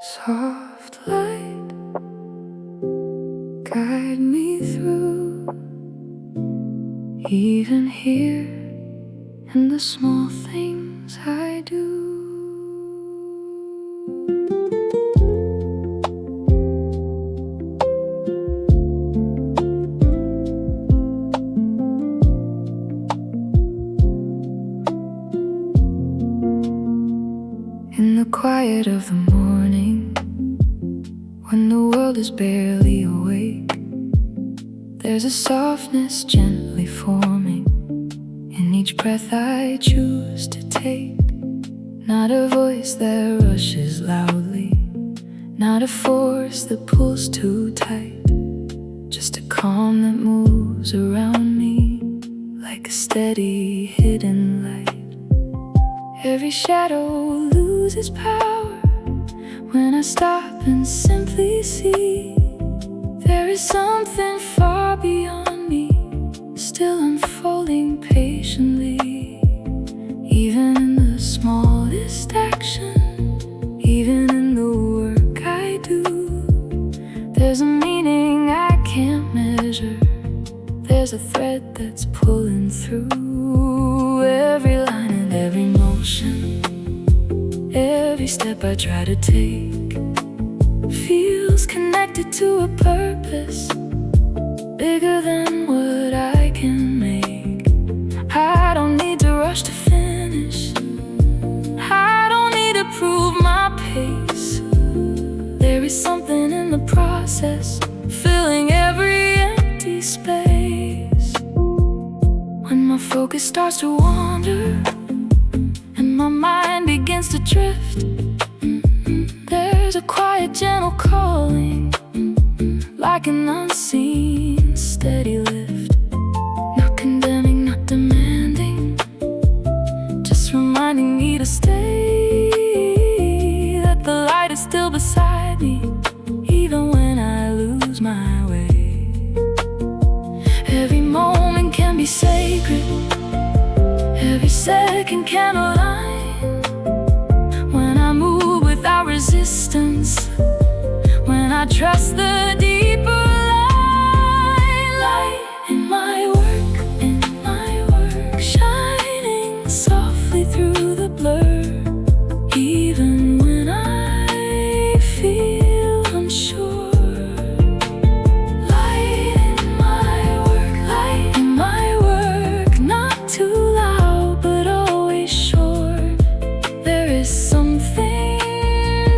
Soft light, guide me through, even here in the small things I do. In the quiet of the morning, when the world is barely awake, there's a softness gently forming in each breath I choose to take. Not a voice that rushes loudly, not a force that pulls too tight, just a calm that moves around me like a steady hidden light. Every shadow loses power when I stop and simply see there is something far beyond me, still unfolding patiently. Even in the smallest action, even in the work I do, there's a meaning I can't measure. There's a thread that's pulling through every line and every motion. Every step I try to take feels connected to a purpose bigger than what I can make. I don't need to rush to finish, I don't need to prove my pace. There is something in the process, filling every empty space. When my focus starts to wander and my mind begins to drift, there's a quiet, gentle calling, like an unseen, steady lift. Not condemning, not demanding, just reminding me to stay, that the light is still beside me, even when I lose my way. Every moment can be sacred, every second can align. When I move without resistance, when I trust the deeper light. Light in my work, shining softly through the blur. Even when I feel unsure, light in my work, not too loud but always sure. There is something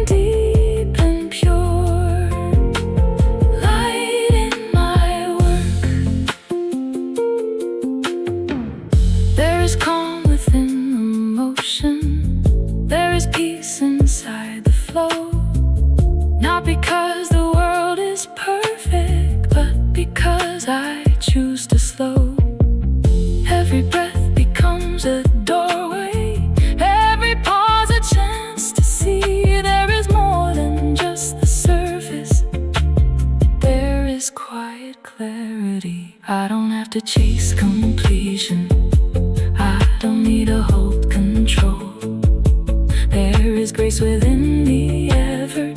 deep and pure. Light in my work. There is calm within the motion, there is peace inside the flow. Not because the world is perfect, but because I choose to slow. Every breath becomes a doorway, every pause a chance to see there is more than just the surface. There is quiet clarity. I don't have to chase completion, I don't need to hold control. There is grace within the effort,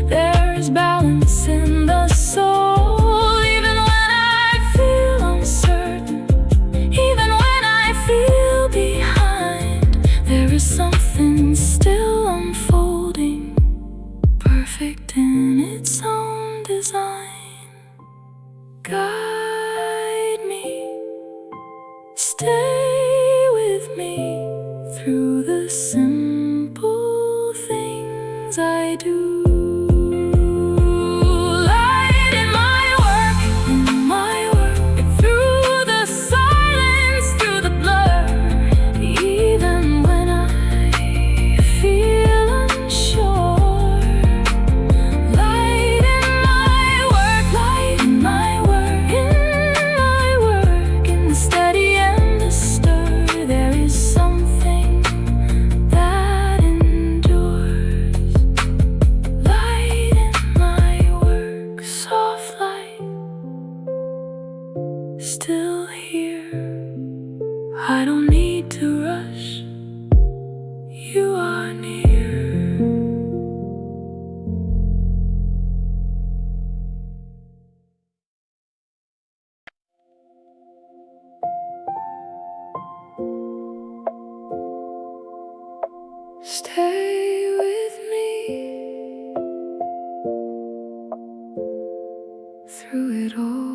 there is balance in the soul. Even when I feel uncertain, even when I feel behind, there is something still unfolding, perfect in its own design. Guide me, stay with me through the simple things I do. Light in my work, through the silence, through the blur. Even when I feel unsure, light in my work, in the steady and the stir. There is something that you are near. Stay with me through it all.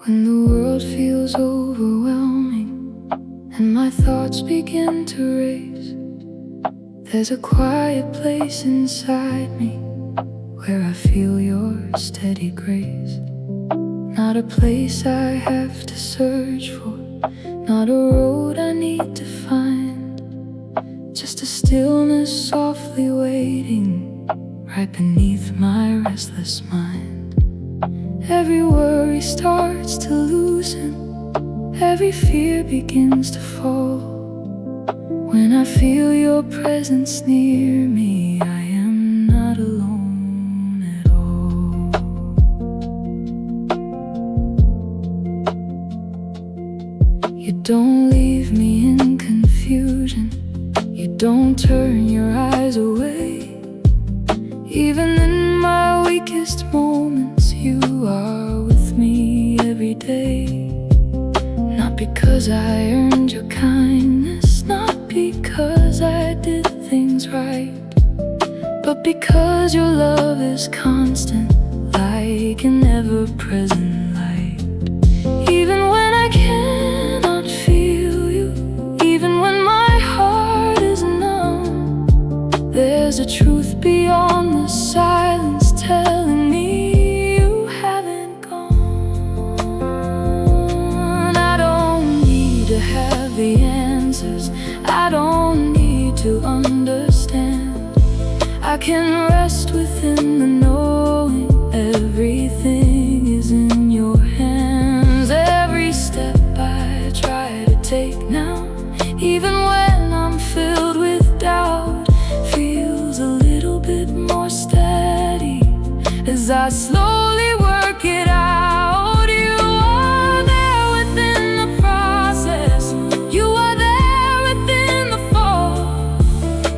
When the world feels overwhelming and my thoughts begin to race, there's a quiet place inside me where I feel your steady grace. Not a place I have to search for, not a road I need to find, just a stillness softly waiting right beneath my restless mind. Every worry starts to loosen, every fear begins to fall. When I feel your presence near me, I am not alone at all. You don't leave me in confusion, you don't turn your eyes away. Even in my weakest moments, you are with me every day. Not because I earned your kindness, not because I did things right, but because your love is constant, like an ever-present light. Even when I cannot feel you, even when my heart is numb, there's a truth beyond the silence telling me you haven't gone. I don't need to have the answers, I don't need to understand. I can rest within the knowing everything is in your hands. Every step I try to take now, even when I'm filled with doubt, feels a little bit more steady as I slowly work it out. You are there within the process, you are there within the fall,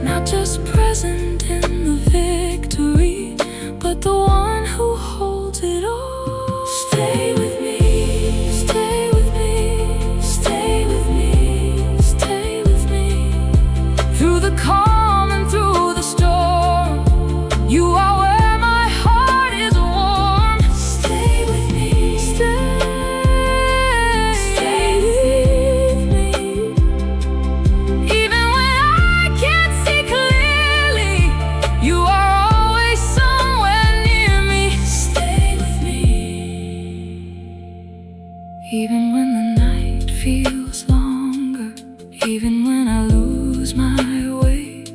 not just present in the victory, but the one who holds it all. Stay with me, stay with me, stay with me, stay with me. Through the calm and through the storm, you are where my heart is warm. Stay with me, stay with me. Even when I can't see clearly, you are always somewhere near me. Stay with me. Even when the night feels longer, even when I lose my way,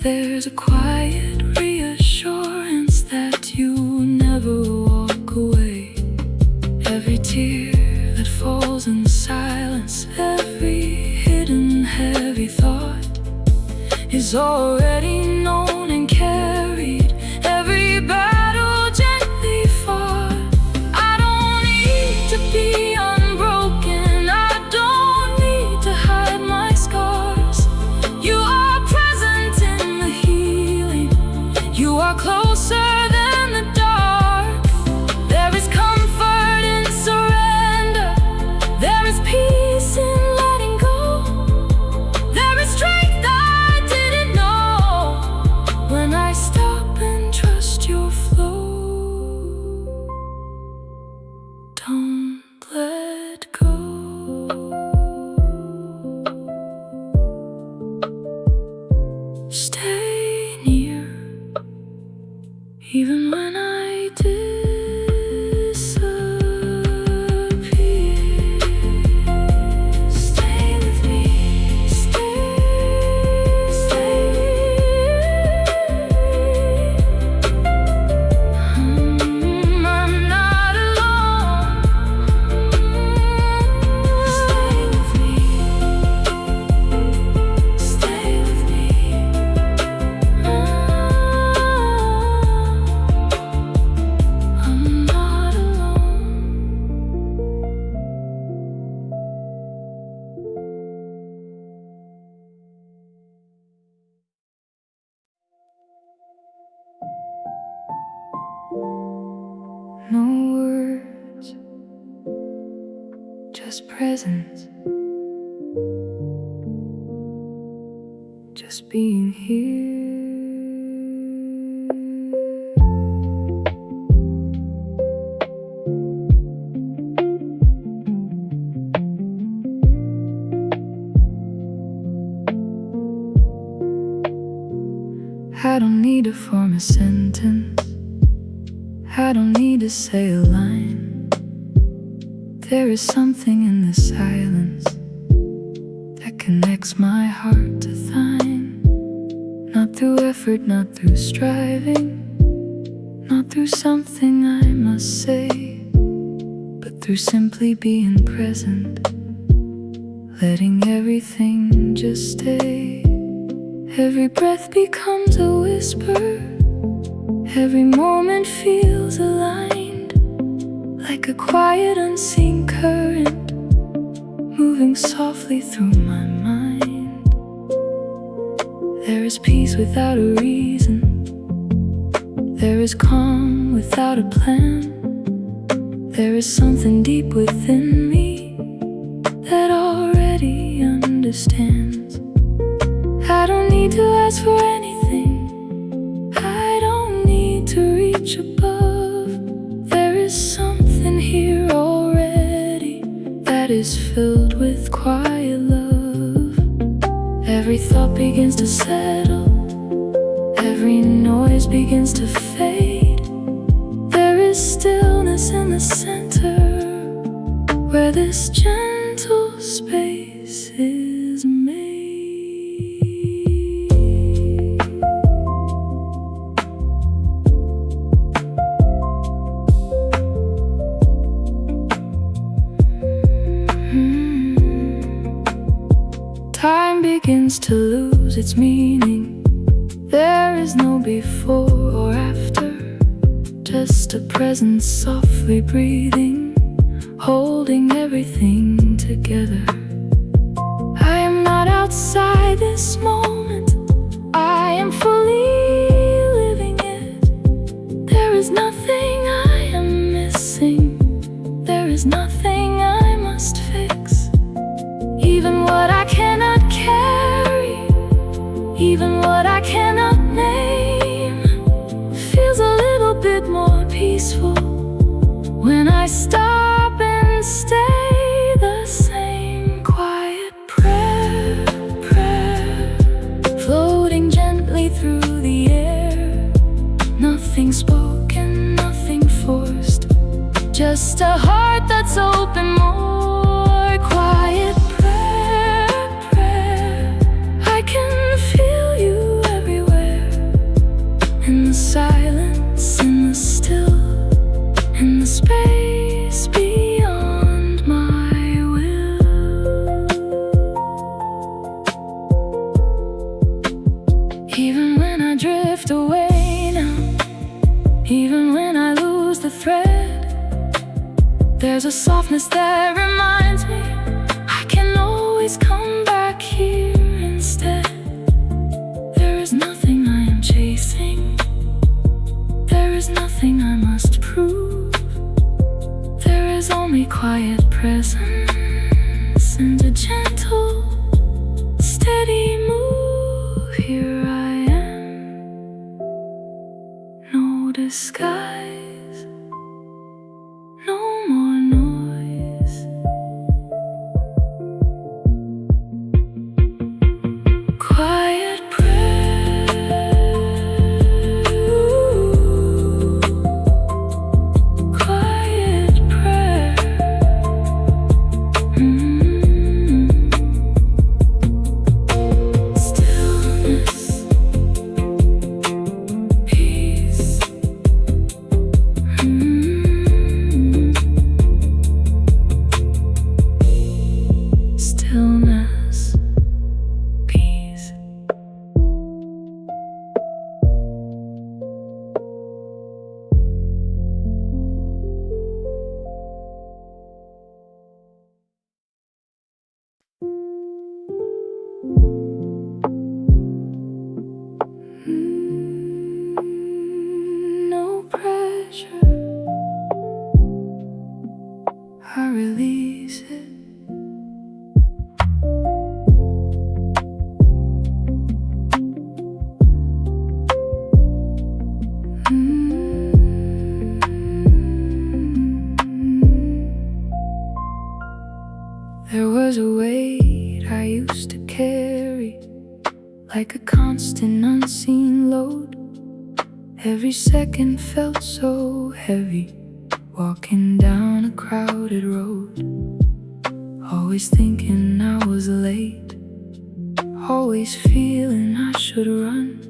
there's a quiet reassurance that you never walk away. Every tear that falls in silence, every hidden heavy thought is already known and carried, every battle gently fought. I don't need to be unbroken, I don't need to hide my scars. You are present in the healing, you are closer than the dark. There is comfort in surrender, there is peace in letting go, there is strength I didn't know when I stop and trust your flow. Don't let go. Stay near, even when I disappear. Stay with me, stay. I'm not alone. Stay with me. presence, just being here. I don't need to form a sentence, I don't need to say a line. There is something in the silence that connects my heart to thine. Not through effort, not through striving, not through something I must say, but through simply being present, letting everything just stay. Every breath becomes a whisper, every moment feels aligned, like a quiet unseen current moving softly through my mind. There is peace without a reason, there is calm without a plan. There is something deep within me that already understands. I don't need to ask for anything, I don't need to reach above. There is something here already that is filled with quiet love. Every thought begins to settle, every noise begins to fade. There is stillness in the center where this gentle space is made. Time begins to lose its meaning. There is no before or after, just a presence softly breathing, holding everything together. I am not outside this moment, I am fully living it. There is nothing I am missing, there is nothing I must fix. Even what I cannot carry, even what I cannot name, feels a little bit more peaceful when I stop and stay the same. Quiet prayer, floating gently through the air. Nothing spoken, nothing forced, just a heart that's open more. Quiet prayer, I can feel you everywhere, in the silence, in the still, in the space beyond my will. Even when I drift away now, even when I lose the thread, there's a softness that reminds me I can always come back here instead. There is nothing I am chasing, there is nothing I must prove. There is only quiet presence and a gentle, steady move. Here I am, no disguise, no more noise. Quiet quiet prayer. Stillness, peace. Stillness, peace. like a constant unseen load. Every second felt so heavy, walking down a crowded road. Always thinking I was late, always feeling I should run.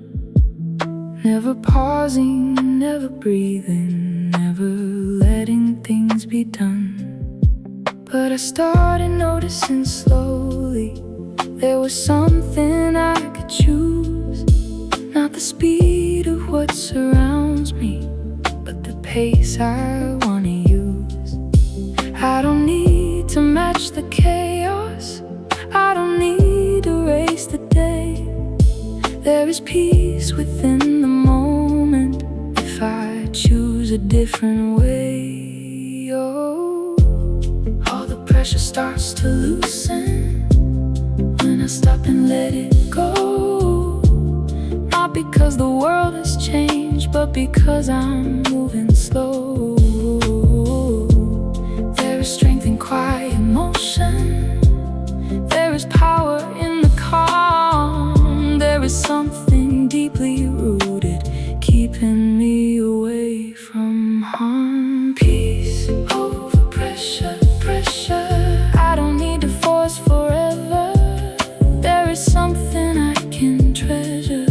Never pausing, never breathing, never letting things be done. But I started noticing slowly there was something I could choose. Not the speed of what surrounds me, but the pace I wanna use. I don't need to match the chaos, I don't need to race the day. There is peace within the moment if I choose a different way. Oh, all the pressure starts to loosen when I stop and let it go. Not because the world has changed, but because I'm moving slow. There is strength in quiet motion, there is power in the calm. There is something deeply rooted, keeping me away from harm. Peace over pressure, pressure. I don't need to force forever. There is something I can treasure.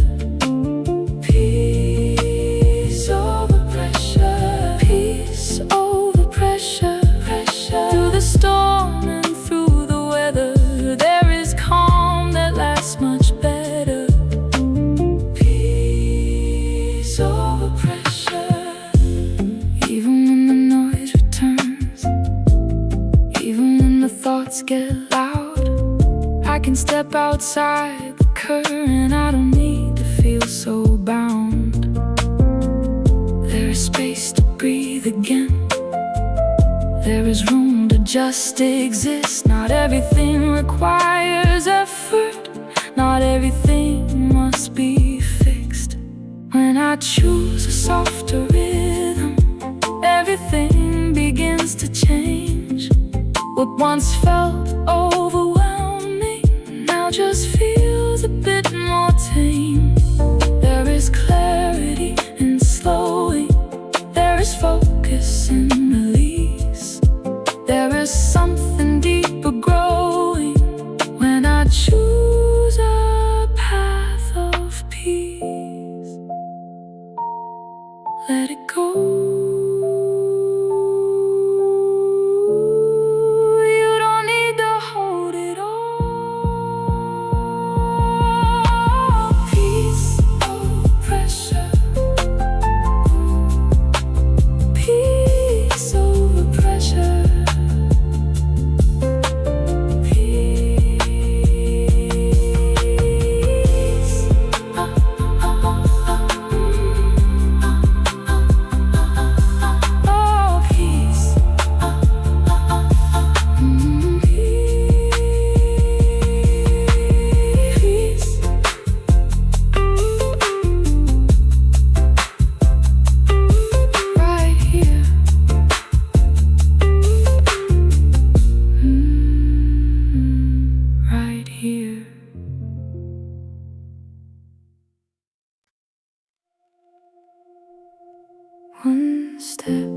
Peace over pressure, peace over pressure, pressure. Through the storm and through the weather, there is calm that lasts much better. Peace over pressure. Even when the noise returns, even when the thoughts get loud, I can step outside the current. I don't need to feel so bound. There is space to breathe again. There is room to just exist. Not everything requires effort, not everything must be fixed. When I choose a softer rhythm, everything begins to change. What once felt overwhelming now just feels a bit more tame. There is clarity in slowing, there is focus in release. There is something deeper growing when I choose a path of peace. Let it go. You don't need to hold it all. Peace over pressure, peace over pressure. One step,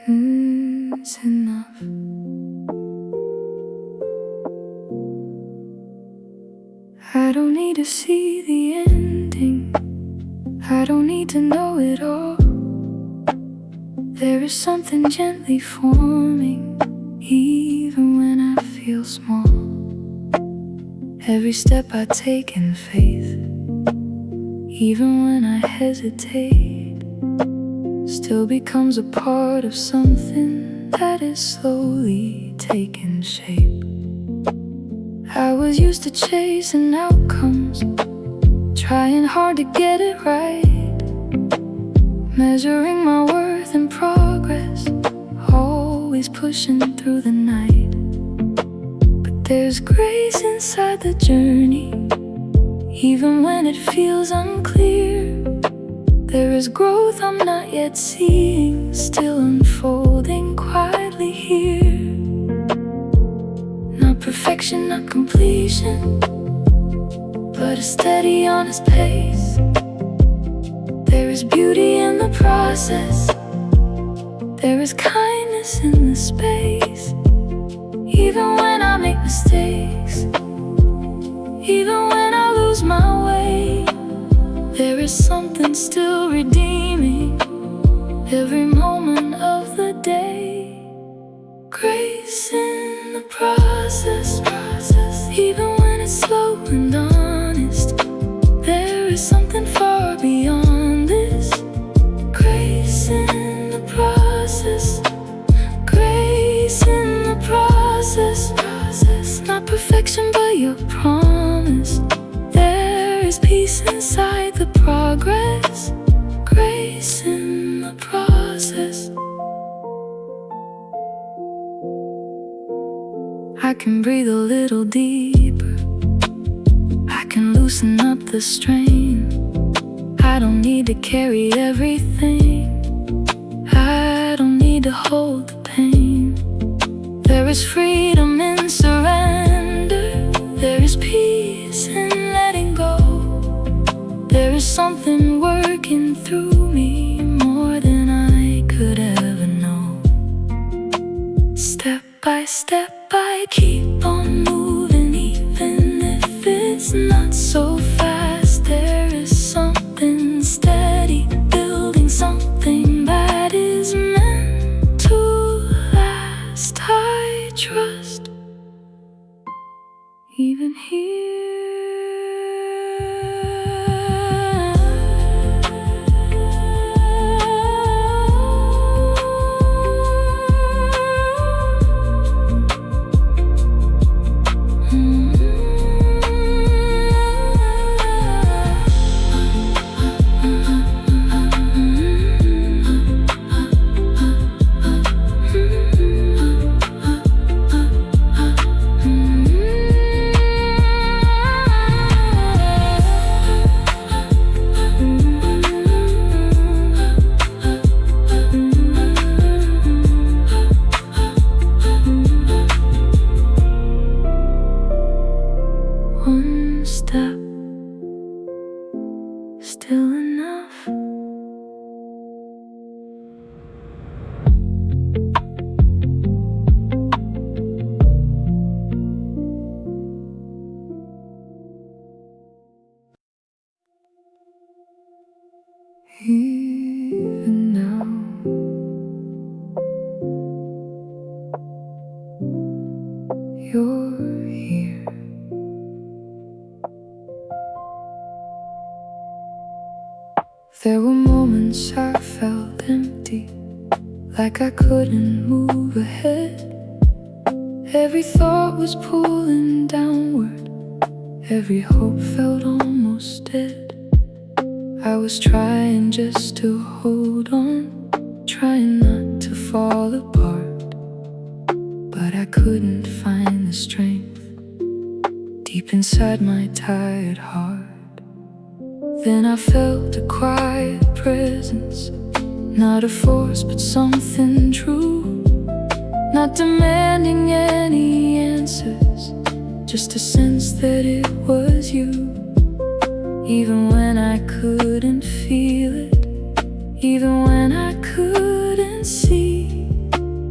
is enough. I don't need to see the ending, I don't need to know it all. There is something gently forming, even when I feel small. Every step I take in faith, even when I hesitate, still becomes a part of something that is slowly taking shape. I was used to chasing outcomes, trying hard to get it right, measuring my worth in progress, always pushing through the night. But there's grace inside the journey, even when it feels unclear. There is growth I'm not yet seeing, still unfolding quietly here. Now perfection, not completion, but a steady, honest pace. There is beauty in the process. There is kindness in the space. Even when I make mistakes, even when I lose my way, there is something still redeeming every moment of the day. Grace in the process, even when it's slow and honest. There is something far beyond this. Grace in the process, grace in the process. Not perfection, but your promise. There is peace inside the progress. Grace in the process. I can breathe a little deeper. I can loosen up the strain. I don't need to carry everything. I don't need to hold the pain. There is freedom in surrender. There is peace in letting go. There is something working through me more than I could ever know. Step by step I keep on moving, even if it's not so fast. There is something steady, building something that is meant to last. I trust, even here. One step, still enough. Even now, you're here. There were moments I felt empty, like I couldn't move ahead. Every thought was pulling downward, every hope felt almost dead. I was trying just to hold on, trying not to fall apart, but I couldn't find the strength deep inside my tired heart. Then I felt a quiet presence, not a force but something true, not demanding any answers, just a sense that it was you. Even when I couldn't feel it, even when I couldn't see,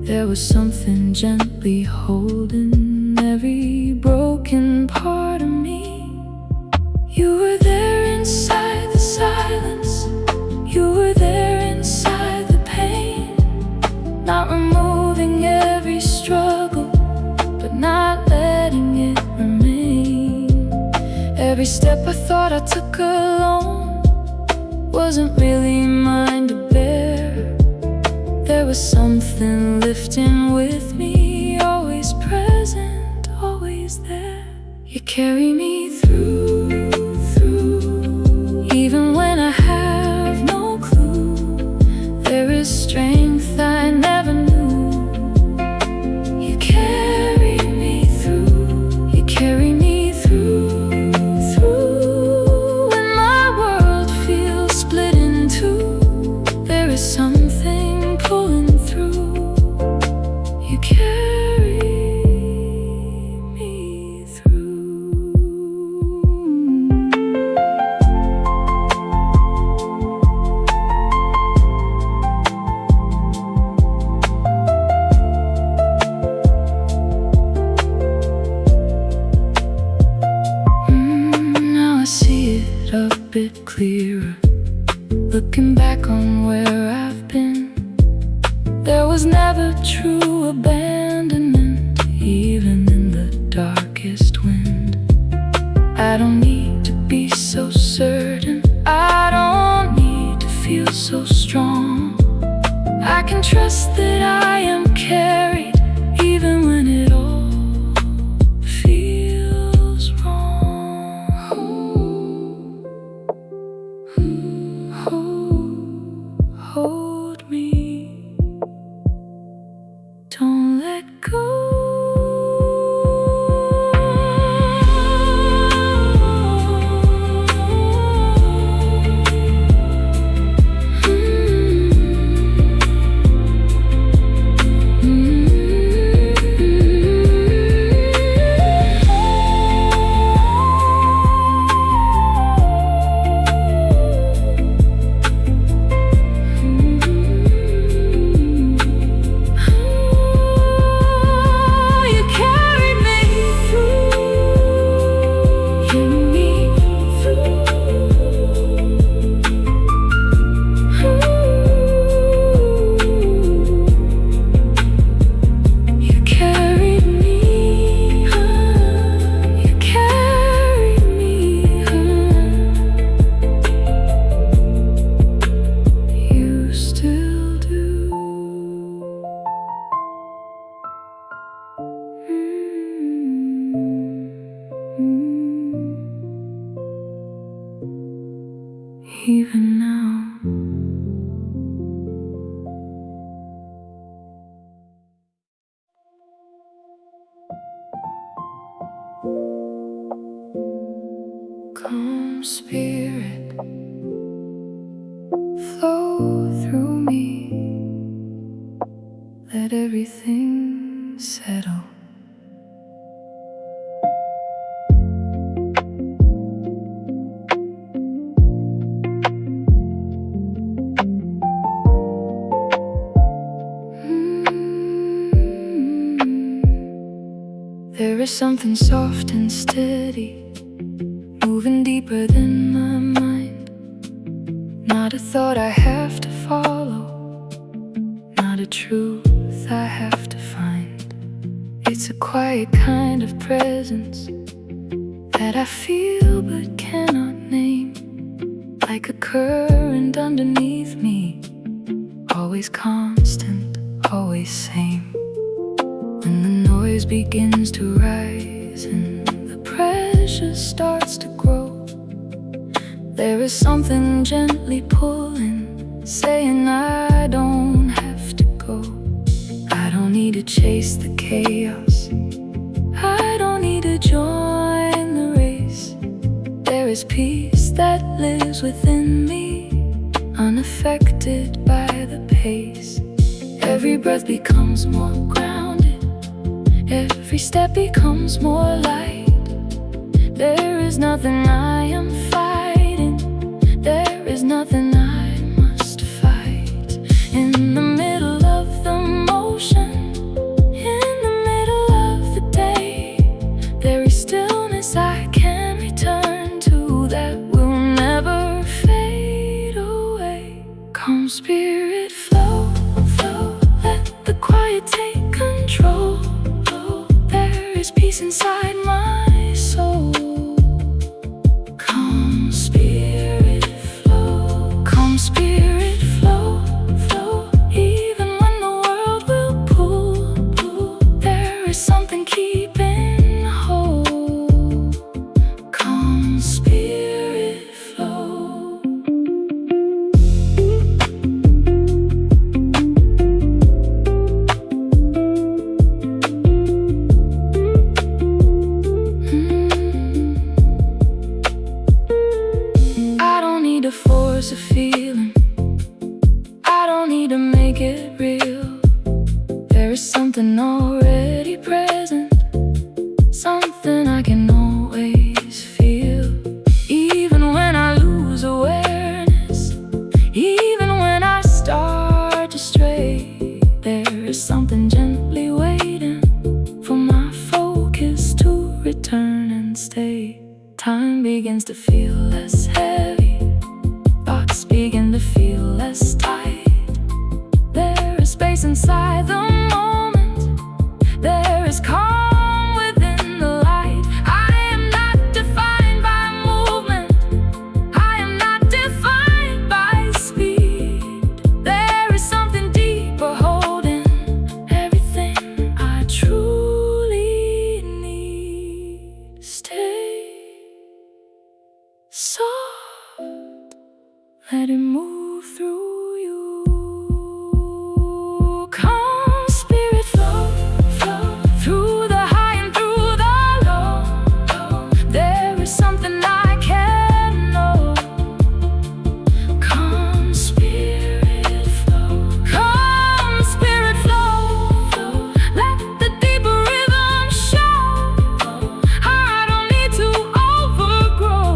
there was something gently holding every broken part of me. You were there inside the silence, you were there inside the pain, not removing every struggle, but not letting it remain. Every step I thought I took alone wasn't really mine to bear. There was something lifting with me, always present, always there. You carry me through, even when I have no clue. There is strength I never knew. You carry me through, you carry me through. When my world feels split in two, there is something pulling through. You carry me. bit clearer. Looking back on where I've been, there was never true abandonment, even in the darkest wind. I don't need to be so certain, I don't need to feel so strong. I can trust that I am carried, even when it all feels wrong. Hold me, don't let go. Even now, calm spirit, flow through me, let everything settle. There is something soft and steady, moving deeper than my mind. Not a thought I have to follow, not a truth I have to find. It's a quiet kind of presence that I feel but cannot name, like a current underneath me, always constant, always same. When the noise begins to rise and the pressure starts to grow, there is something gently pulling, saying I don't have to go. I don't need to chase the chaos, I don't need to join the race. There is peace that lives within me, unaffected by the pace. Every breath becomes more grounded, every step becomes more light. There is nothing I am fighting, there is nothing I must fight. In the middle of the motion, in the middle of the day, there is stillness I can return to that will never fade away. Calm spirit, flow, flow, let the quiet take control. There's peace inside my soul. Calm spirit, flow. Calm spirit, flow, flow. Even when the world will pull, there is something keeping hold. Calm spirit, flow. To force a feeling, I don't need to make it real. There is something already present, something I can always feel. Even when I lose awareness, even when I start to stray, there is something gently waiting for my focus to return and stay. Time begins to feel less heavy, let it move through you. Come, spirit, flow, flow through the high and through the low. There is something I can know. Come, spirit, flow. Come, spirit, flow. Let the deeper rhythm show. I don't need to overgrow.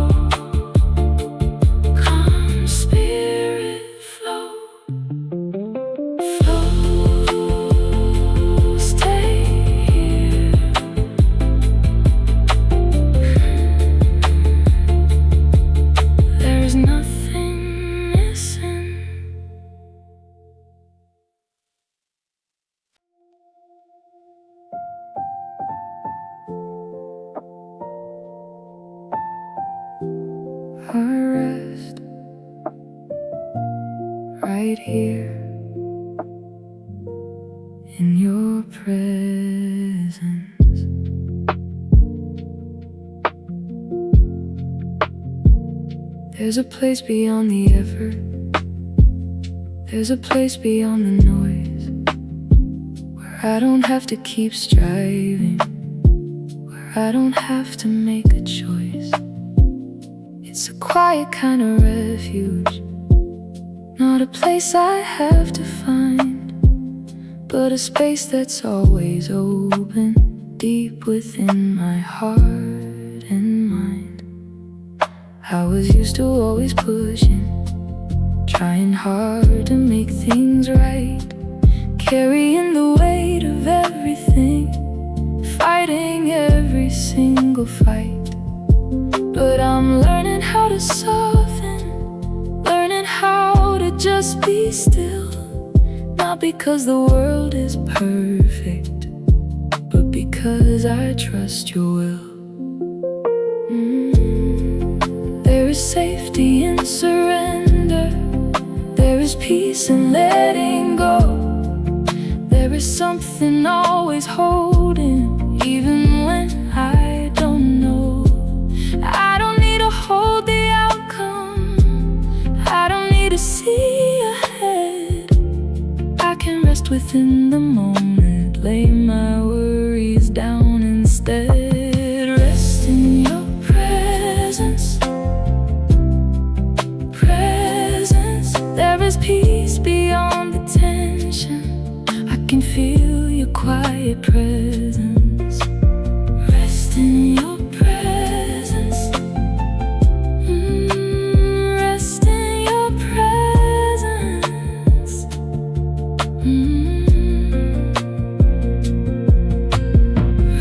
Come, spirit, flow. Flow, stay here. There is nothing missing. I rest right here in your presence. There's a place beyond the effort. There's a place beyond the noise, where I don't have to keep striving, where I don't have to make a choice. It's a quiet kind of refuge, not a place I have to find, but a space that's always open, deep within my heart and mind. I was used to always pushing, trying hard to make things right, carrying the weight of everything, fighting every single fight. But I'm learning how to soften, learning how to just be still. Not because the world is perfect, but because I trust your will. There is safety in surrender. There is peace in letting go. There is something always holding, even when I don't know. I don't need to hold the outcome. I don't need to see ahead. I can rest within the moment, lay my worries down instead. Rest in your presence. There is peace beyond the tension. I can feel your quiet presence. Rest in your presence. Rest in your presence.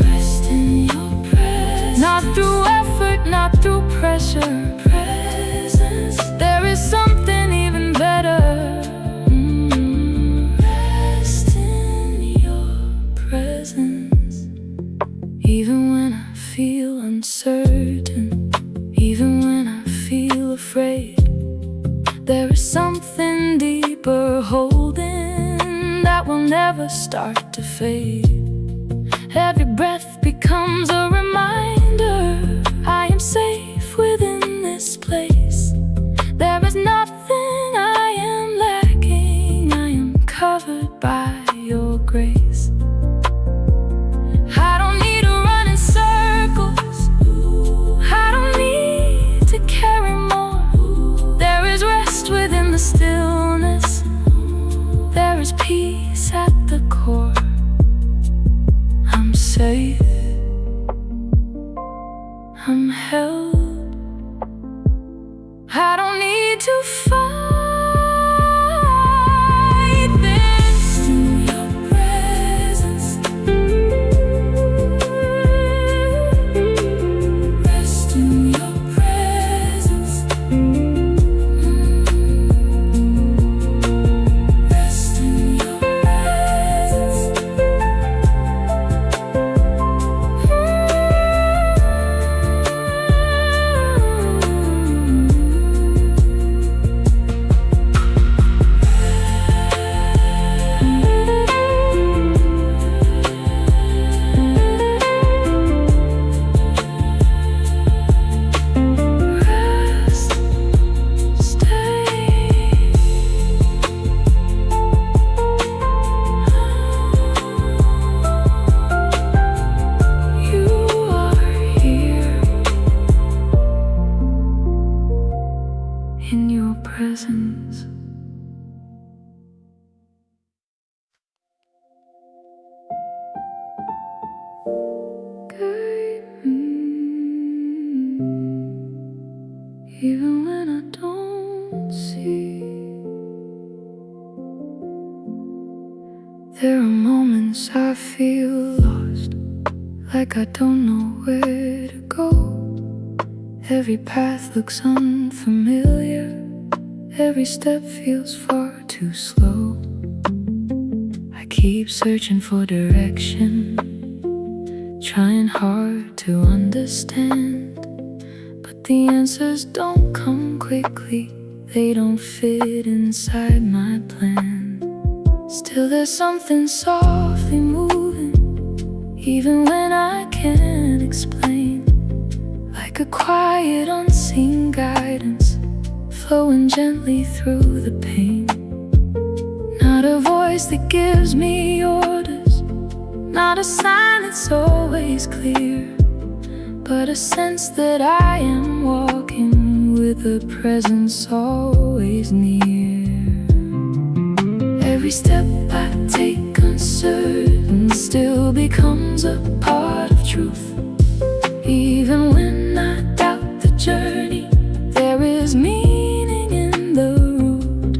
Rest in your presence. Not through effort, not through pressure. Presence. There is something even better. Rest in your presence. Even when I feel uncertain, even when I feel afraid, there is something deeper holding that will never start to fade. Every breath becomes a reminder I am safe within this place. There is nothing I am lacking. I am covered by your grace. I don't need to run in circles. I don't need to carry more. There is rest within the stillness. There is peace at the core. I'm safe. I'm held. I don't need to fight this. In your presence. Rest in your presence. Rest in your presence. like I don't know where to go. Every path looks unfamiliar, every step feels far too slow. I keep searching for direction, trying hard to understand, but the answers don't come quickly, they don't fit inside my plan. Still there's something softly moving, even when I can't explain, like a quiet unseen guidance flowing gently through the pain. Not a voice that gives me orders, not a sign that's always clear, but a sense that I am walking with a presence always near. Every step I take uncertain still becomes a part of truth. Even when I doubt the journey, there is meaning in the route.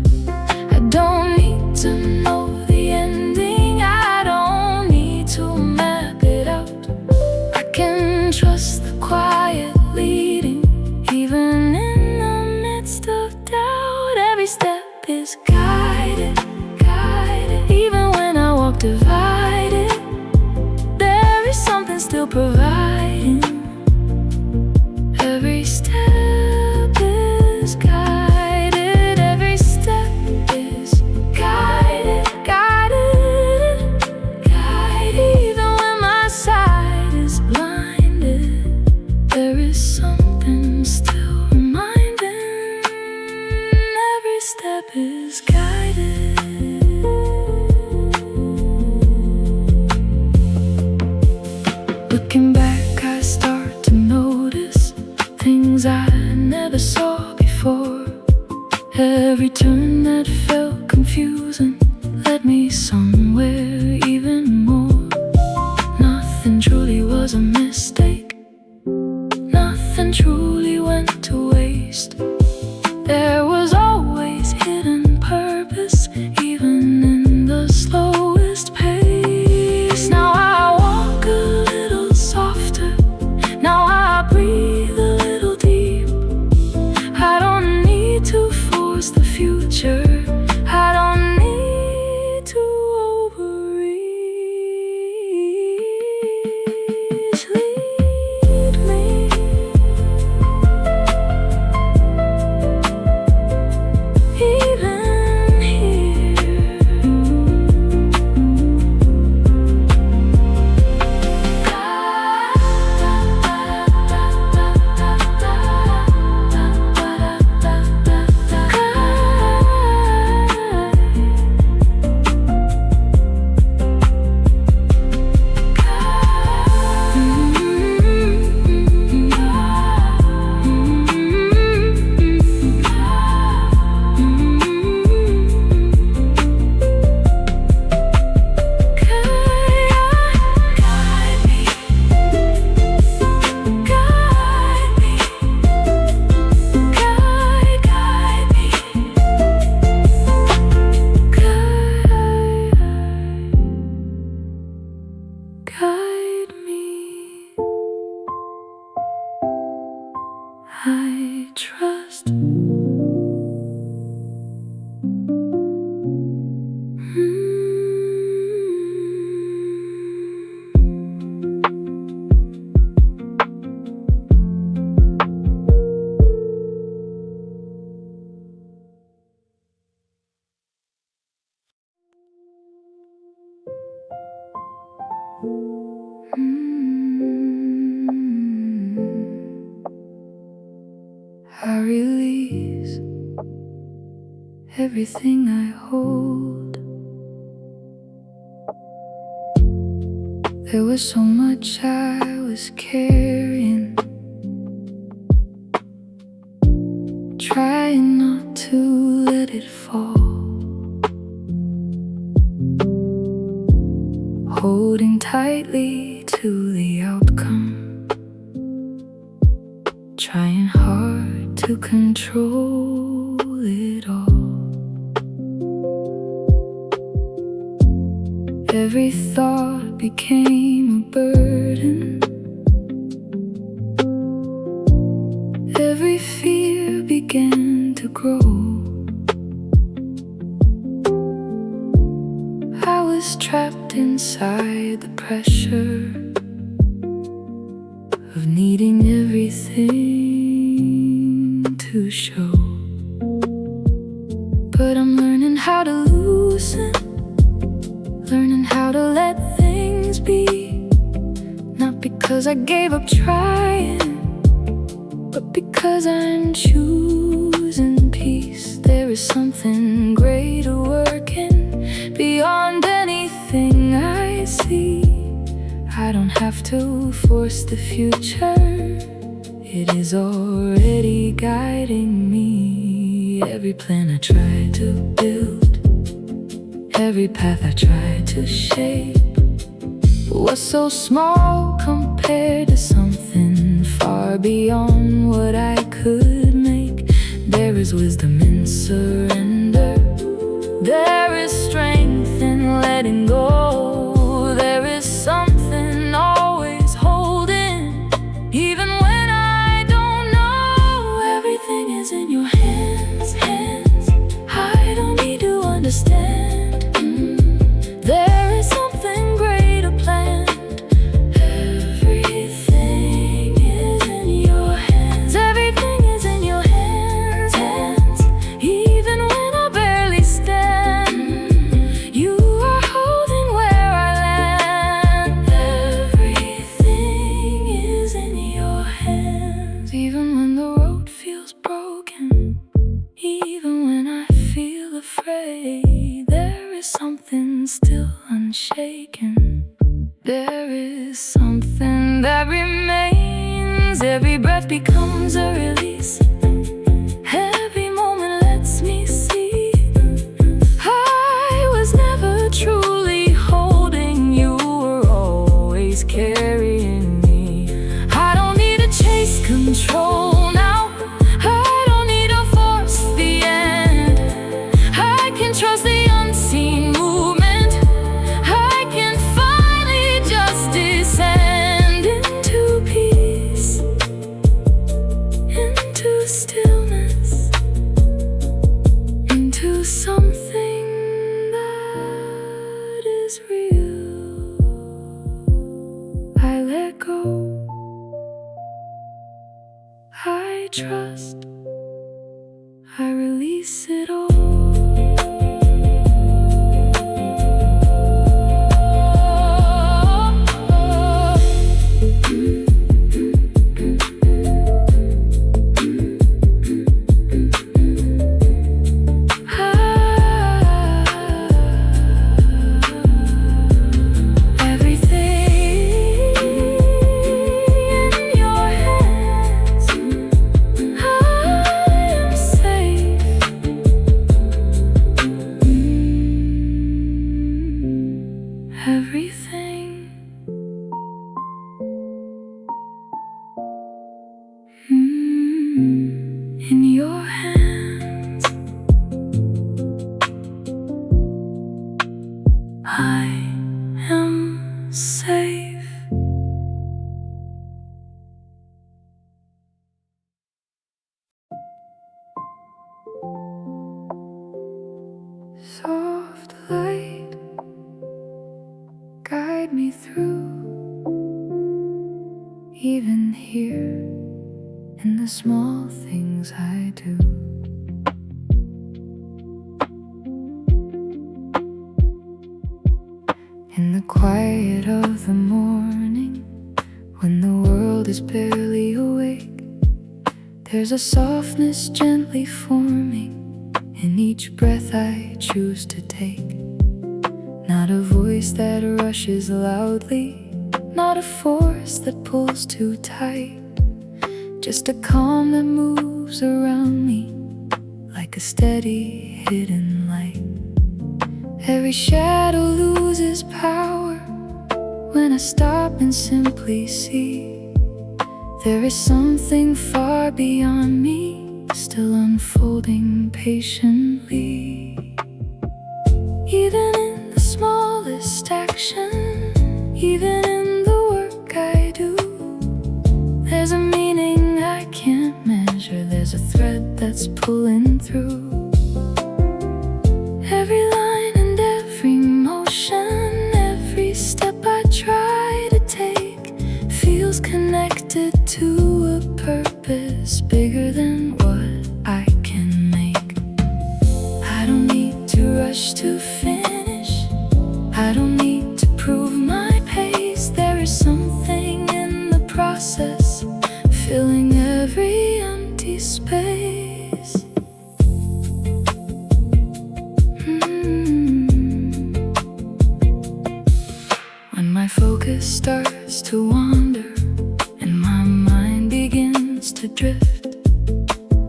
I don't need to know the ending, I don't need to map it out. I can trust the quiet leading, even in the midst of doubt. Every step is guided, even when I walk divided, there is something still providing. Every step is guided, every step is guided, even when my sight is blinded, there is something still reminding. Every step is guided. Looking back, I start to notice things I never saw before. Every turn that felt confusing led me somewhere even more. Nothing truly was a mistake, nothing truly went to waste. There was always hidden purpose, even in the slowest pace. Now I walk a little softer, now I breathe a little deep. I don't need to force the future, I don't need to overreach. Lead me, even here. Guide me, I trust. I release everything I hold. There was so much I was carrying, trying not to let it fall, holding tightly to the outcome, trying hard to control it all. Every thought became a burden, aside the pressure of needing everything to show. But I'm learning how to loosen, learning how to let things be. Not because I gave up trying, but because I'm choosing peace. There is something greater working beyond anything I see. I don't have to force the future, it is already guiding me. Every plan I try to build, every path I try to shape was so small compared to something far beyond what I could make. There is wisdom in surrender, there is strength in letting go. There is something always holding, even when I don't know. Everything is in your hands, hands. I don't need to understand. There is something greater planned. Everything is in your hands. Everything is in your hands, hands. Even when I barely stand, you are holding where I land. Everything is in your hands. Even when the road feels broken, even when I feel afraid, there is something still unshaken. There is something that remains. Every breath becomes a release. Every moment lets me see I was never truly holding. You were always carrying me. I don't need to chase control now. I don't need to force the end. I can trust the unseen movement. I can finally just descend into peace, into stillness, into something that is real. I let go, I trust, I release it all. Everything in your hands. I am safe. Soft light, guide me through, even here in the small things I do. In the quiet of the morning, when the world is barely awake, there's a softness gently forming in each breath I choose to take. Not a voice that rushes loudly, not a force that pulls too tight. Just a calm that moves around me like a steady hidden light. Every shadow loses power when I stop and simply see there is something far beyond me, still unfolding patiently. Even in the smallest action, even in the work I do, there's a meaning I can't measure. There's a thread that's pulling through. Every line and every motion, every step I feels connected to a purpose bigger than what I can make. I don't need to rush to finish. I don't need to prove my pace. There is something in the process, filling every empty space. When my focus starts to wander and my mind begins to drift,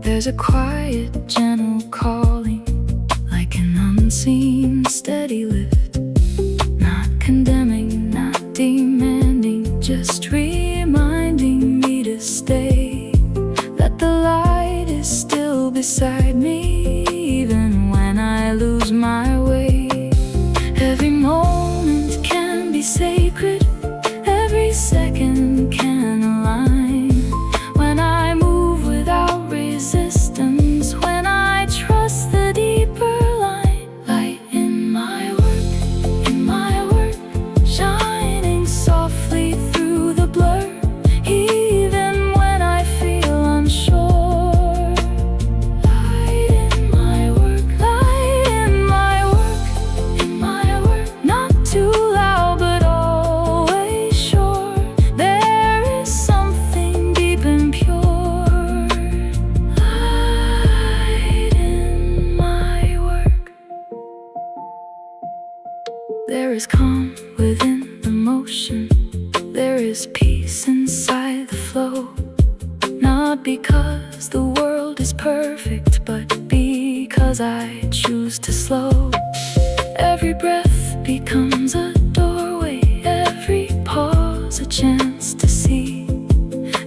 there's a quiet, gentle calling, like an unseen, steady lift. Not condemning, not demanding, just reminding me to stay, that the light is still beside me, even when I lose my way. Every moment can be sacred, every second can align, when I move without resistance, when I trust the deeper line. Light in my work, shining softly through the blur, even when I feel unsure. Light in my work, not too loud but always sure. There is something deep and pure. Light in my work. There is calm within the motion. There is peace inside the flow. Not because the world is perfect, but because I choose to slow. Every breath becomes a doorway, every pause a chance to see.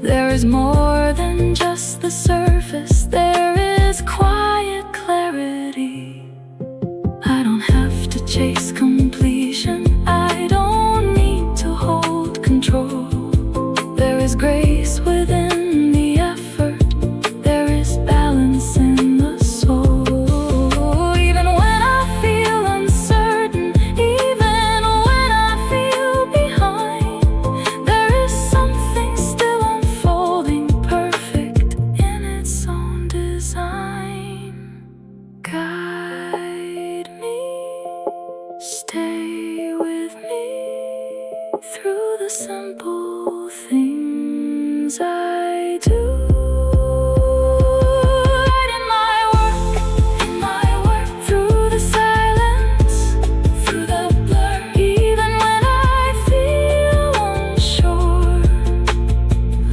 There is more than just the surface, there is quiet clarity. I don't have to chase completion, I don't need to hold control. There is grace within the effort, there is balance in the soul. Even when I feel uncertain, even when I feel behind, there is something still unfolding, perfect in its own design. Guide me, stay with me, through the simple things I do. Light in my work, through the silence, through the blur, even when I feel unsure.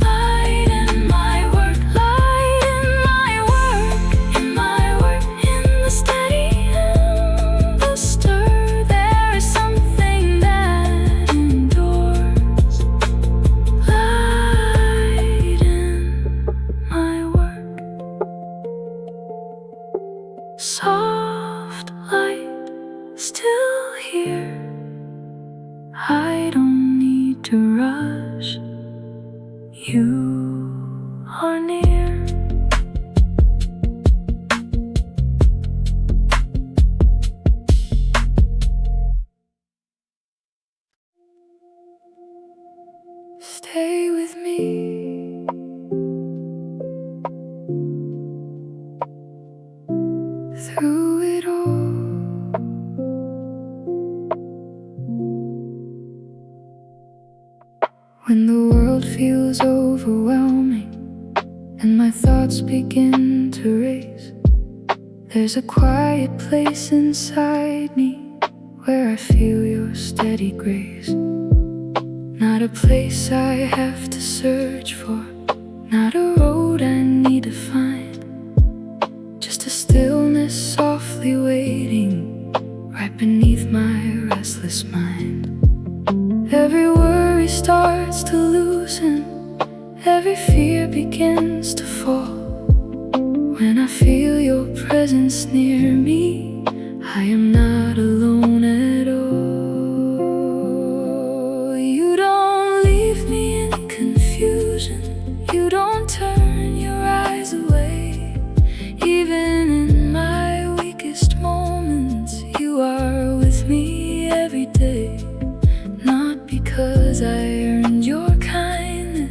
Light in my work, in the steady and the stir. There is something that endures. Light in my work. Soft light, still here. I don't need to rush. You are near. Stay with me. Through it all. When the world feels overwhelming and my thoughts begin to race, there's a quiet place inside me where I feel your steady grace. Not a place I have to search for, not a road I need to find, just a stillness softly waiting right beneath my restless mind. Every worry starts to loosen, every fear begins to fall. When I feel your presence near me, I am not alone at all. You don't leave me in confusion, you don't turn your eyes away. Even in my weakest moments, you are with me every day. Not because I earned your kindness,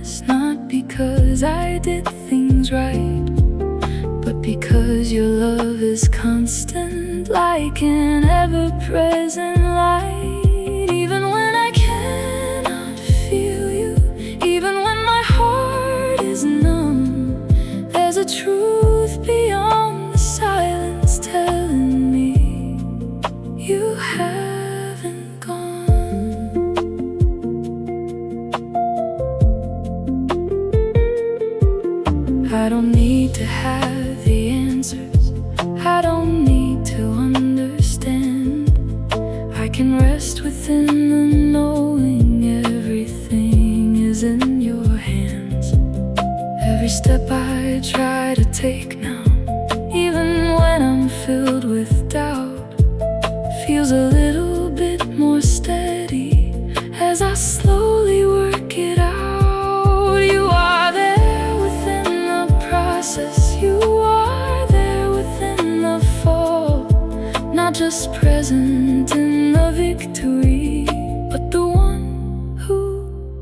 seems right, but because your love is constant, like an ever-present light. Even when I cannot feel you, even when my heart is numb, there's a truth beyond the silence telling me you haven't gone. I don't need to have the answers, I don't need to understand. I can rest within the knowing everything is in your hands. Every step I try to take now, even when I'm filled with doubt, feels a little bit more steady as I slowly work it out. You are there within the process, you are there within the fall, not just present in the victory, but the one who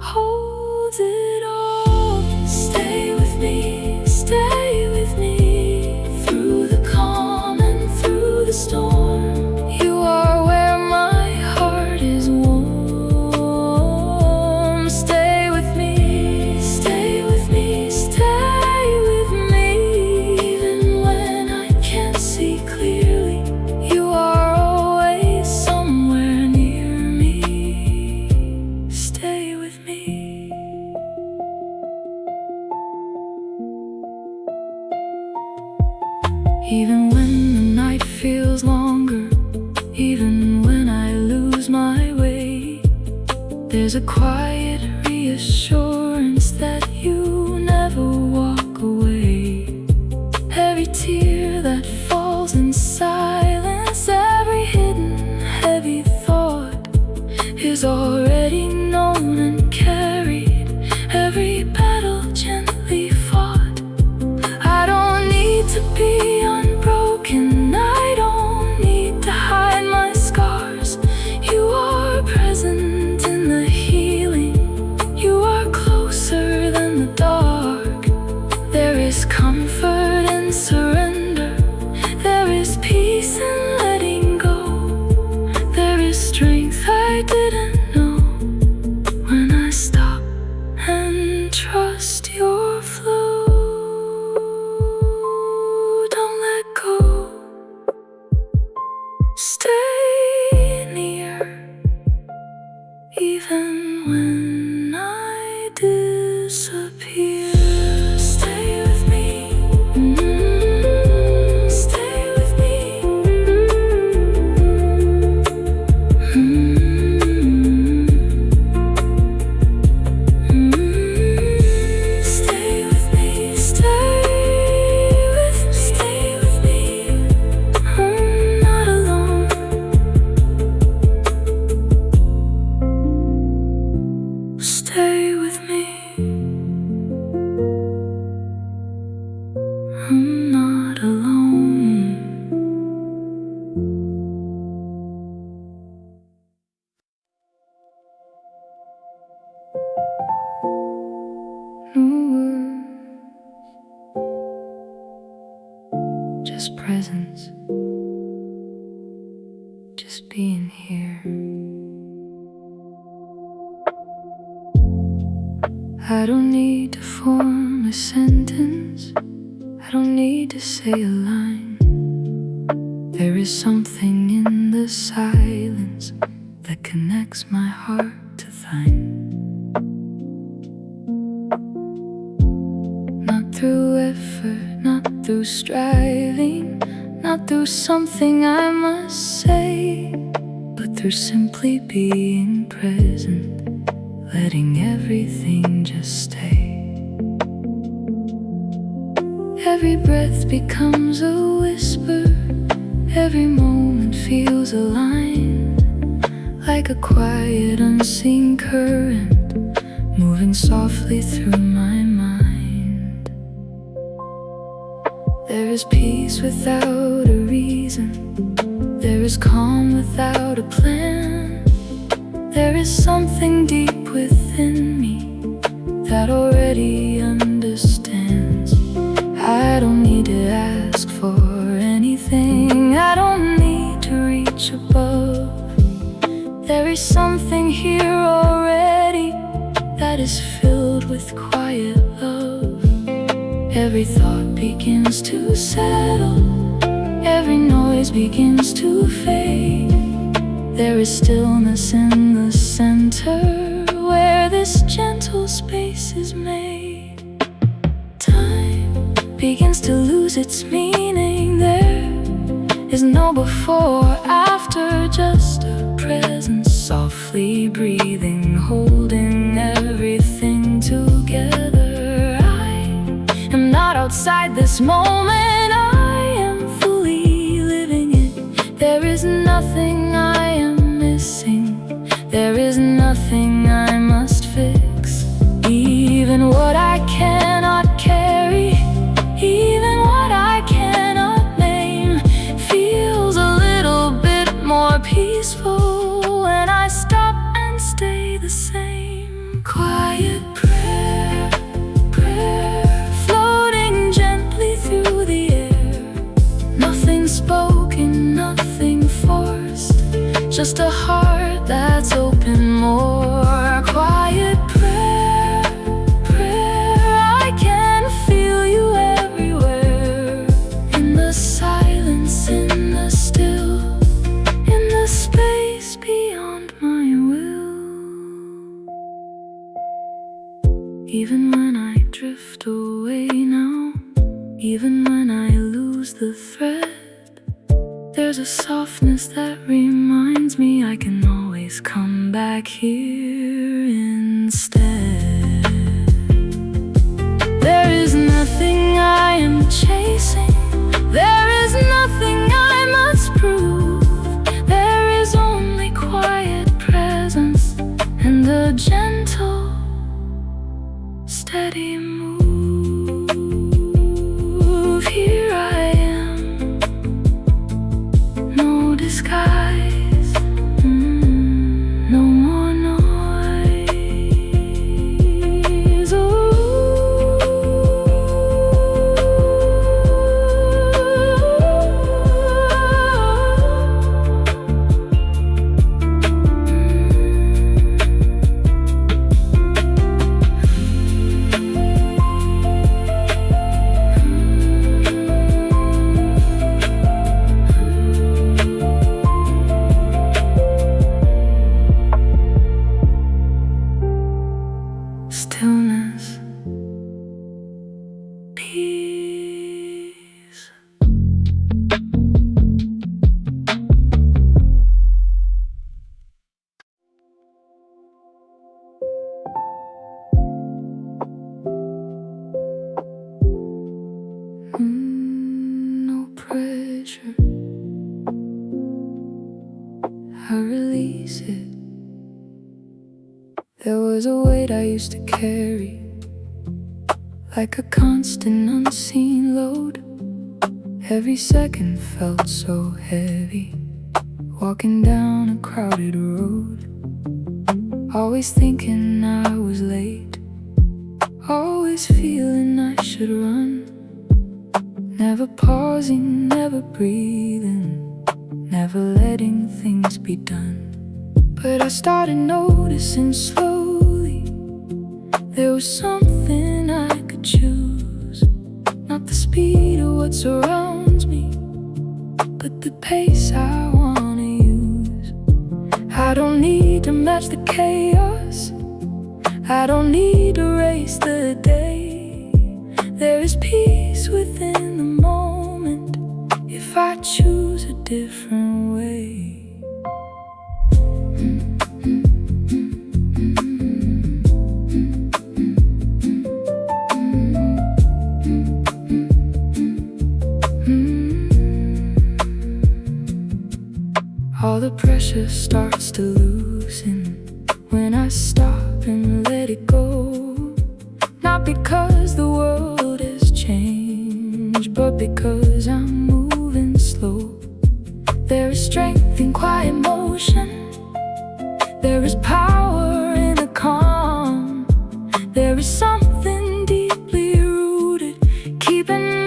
holds it all. Stay with me through the calm and through the storm. You are where my heart is warm. Stay with me, stay with me, stay with me. Even when I can't see clearly, you are always somewhere near me. Stay with me. Even when the night feels longer, even when I lose my way, there's a quiet reassurance that you never walk away. Every tear that falls in silence, every hidden heavy thought is already known and carried, every battle gently fought. I don't need to be unbroken, I don't need to hide my scars. You are present in the healing, you are closer than the dark. There is comfort in surrender, there is peace in letting go. There is strength I didn't know when I stop and trust your flow. Don't let go, stay near, even when I disappear. Stay with me, stay with me, stay with me, stay with me. I'm not alone. Stay with me. I'm not alone. No words, just presence, just being here. I don't need to form a sentence, I don't need to say a line. There is something in the silence that connects my heart to thine. Not through effort, not through striving, not through something I must say, but through simply being present, letting everything just stay. Every breath becomes a whisper, every moment feels aligned, like a quiet unseen current moving softly through my mind. There is peace without a reason, there is calm without a plan. There is something deep within me that already understands. I don't need to ask for anything. I don't need to reach above. There is something here already that is filled with quiet love. Every thought begins to settle, every noise begins to fade. There is stillness in the center where this gentle space is made. Time begins to lose its meaning. There is no before or after, just a presence softly breathing, holding everything together. I am not outside this moment, I am fully living it. There is nothing I am missing, there is nothing I must fix. Even what I cannot carry, even what I cannot name, feels a little bit more peaceful when I stop and stay the same. Quiet prayer, prayer, floating gently through the air. Nothing spoken, nothing forced, just a heart that's open more. Quiet prayer, prayer, I can feel you everywhere. In the silence, in the still, in the space beyond my will. Even when I drift away now, even when I lose the thread, there's a softness that reminds me I can always come back here instead. There is nothing I am chasing, there is nothing I must prove. There is only quiet presence and a gentle, steady move. Here I am, no disguise, no more noise. Stillness, peace. No pressure, I release it. There was a weight I used to carry, like a constant unseen load. Every second felt so heavy, walking down a crowded road. Always thinking I was late, always feeling I should run. Never pausing, never breathing, never letting things be done. But I started noticing slowly, there was something I could choose. Not the speed of what surrounds me, but the pace I wanna use. I don't need to match the chaos, I don't need to race the day. There is peace within the moment if I choose a different way. All the pressure starts to loosen when I stop and let it go. Not because the world has changed, but because I'm moving slow. There is strength in quiet motion, there is power in the calm. There is something deeply rooted, keeping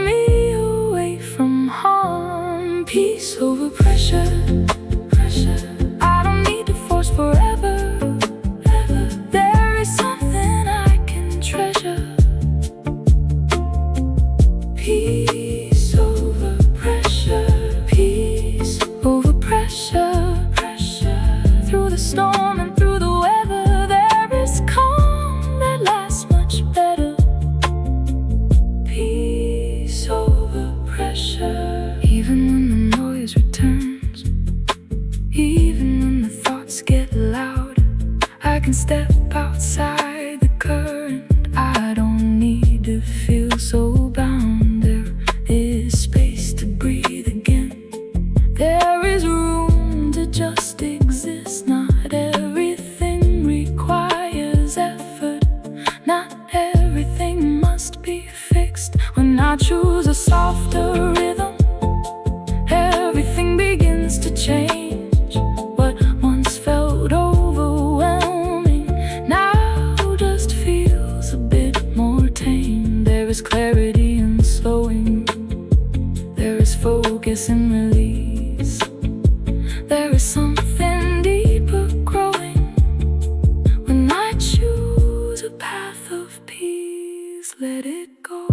step outside the current. I don't need to feel so bound. There is space to breathe again. There is room to just exist. Not everything requires effort. Not everything must be fixed. When I choose a softer rhythm, everything begins to change. What once felt overwhelming now just feels a bit more tame. There is clarity in slowing. There is focus in release. There is something deeper growing when I choose a path of peace. Let it go.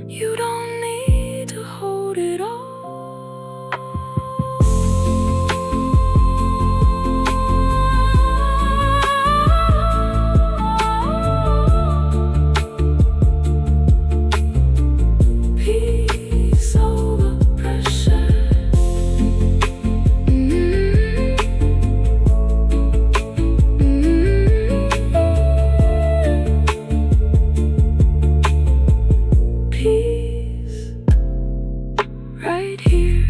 You don't need to hold it all. Peace over pressure. Peace right here.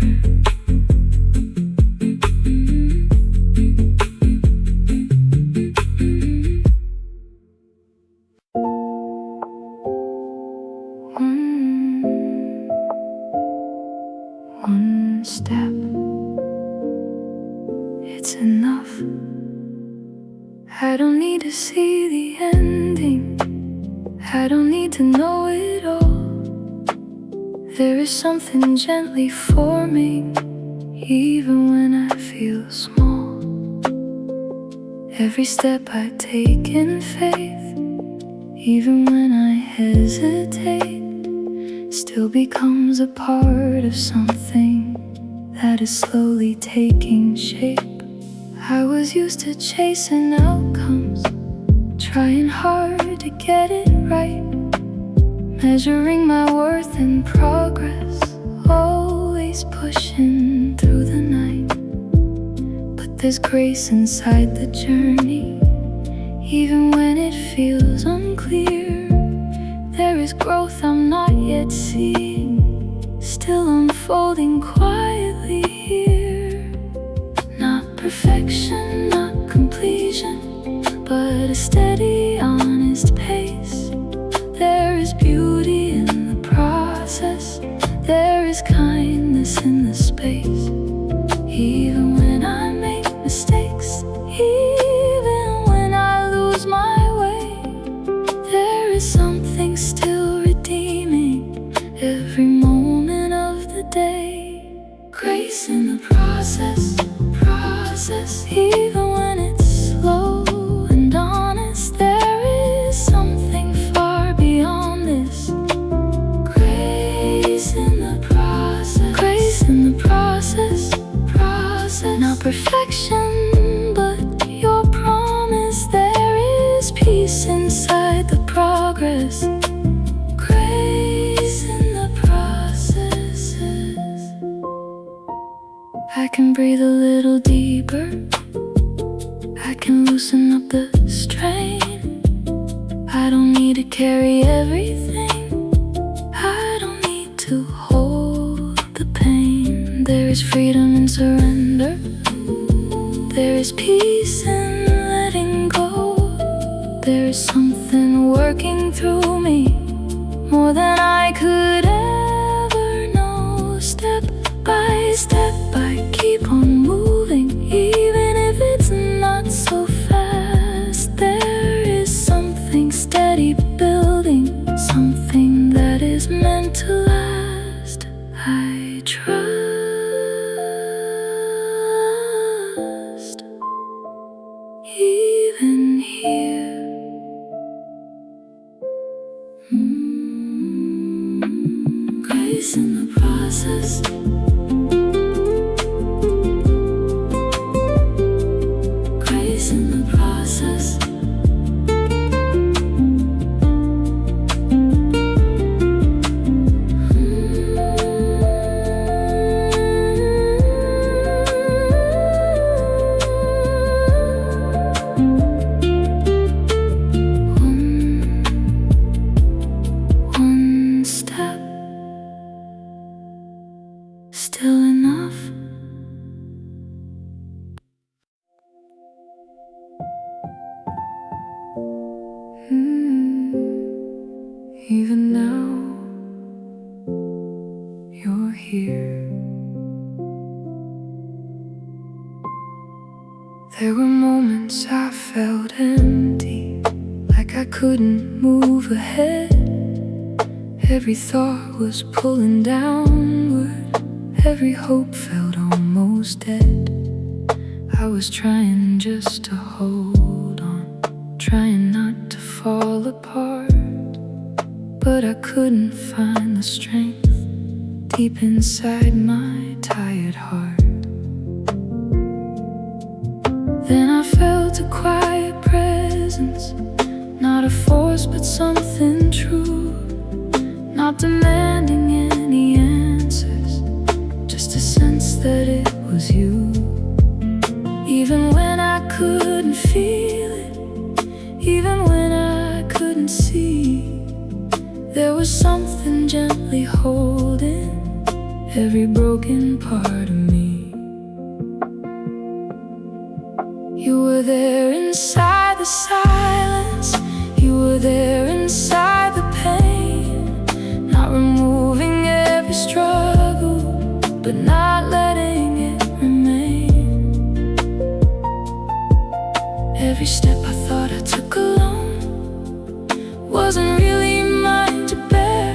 One step, it's enough. I don't need to see the ending. I don't need to know it all. There is something gently forming, even when I feel small. Every step I take in faith, even when I hesitate, still becomes a part of something that is slowly taking shape. I was used to chasing outcomes, trying hard to get it right, measuring my worth in progress, always pushing through the night. But there's grace inside the journey, even when it feels unclear. There is growth I'm not yet seeing, still unfolding quietly here. Not perfection, not completion, but a steady, honest pace. There is beauty in the process. There is kindness in the space. Even when I make mistakes, even when I lose my way, there is something still redeeming every moment of the day. Grace in the process, even when it's slow and honest. There is something far beyond this. Grace in the process, not perfection, but your promise. There is peace inside the progress. Grace in the processes. I can breathe a little deeper. I can loosen up the strain. I don't need to carry everything. I don't need to hold the pain. There is freedom in surrender. There is peace in letting go. There is something working through me, more than I could ever know. Step by step I keep on moving, even if it's not so fast. There is something steady building, something that is meant to last. I trust, even here. Grace in the process. Grace in the process. Even now, you're here. There were moments I felt empty, like I couldn't move ahead. Every thought was pulling downward, every hope felt almost dead. I was trying just to hold on, trying not to fall apart, but I couldn't find the strength deep inside my tired heart. Then I felt a quiet presence, not a force but something true, not demanding any answers, just a sense that it was you. Even when I couldn't feel it, even when I couldn't see, there was something gently holding every broken part of me. You were there inside the silence, you were there inside the pain, not removing every struggle, but not letting it remain. Every step I thought I took alone wasn't really mine to bear.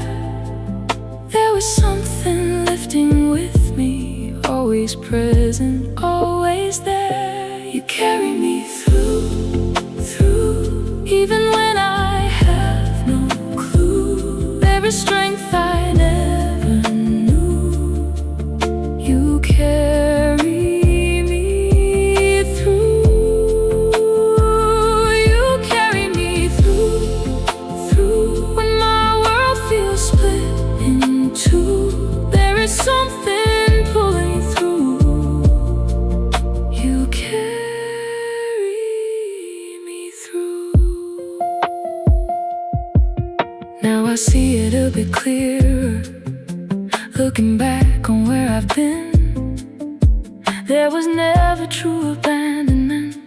There was something lifting with me, always present, always there. You carry me through, even when I have no clue. There is strength I never knew. You carry me through. You carry me through. When my world feels split in two, there is something pulling through. You carry me through. Now I see it a bit clearer, looking back on where I've been. There was never true abandonment,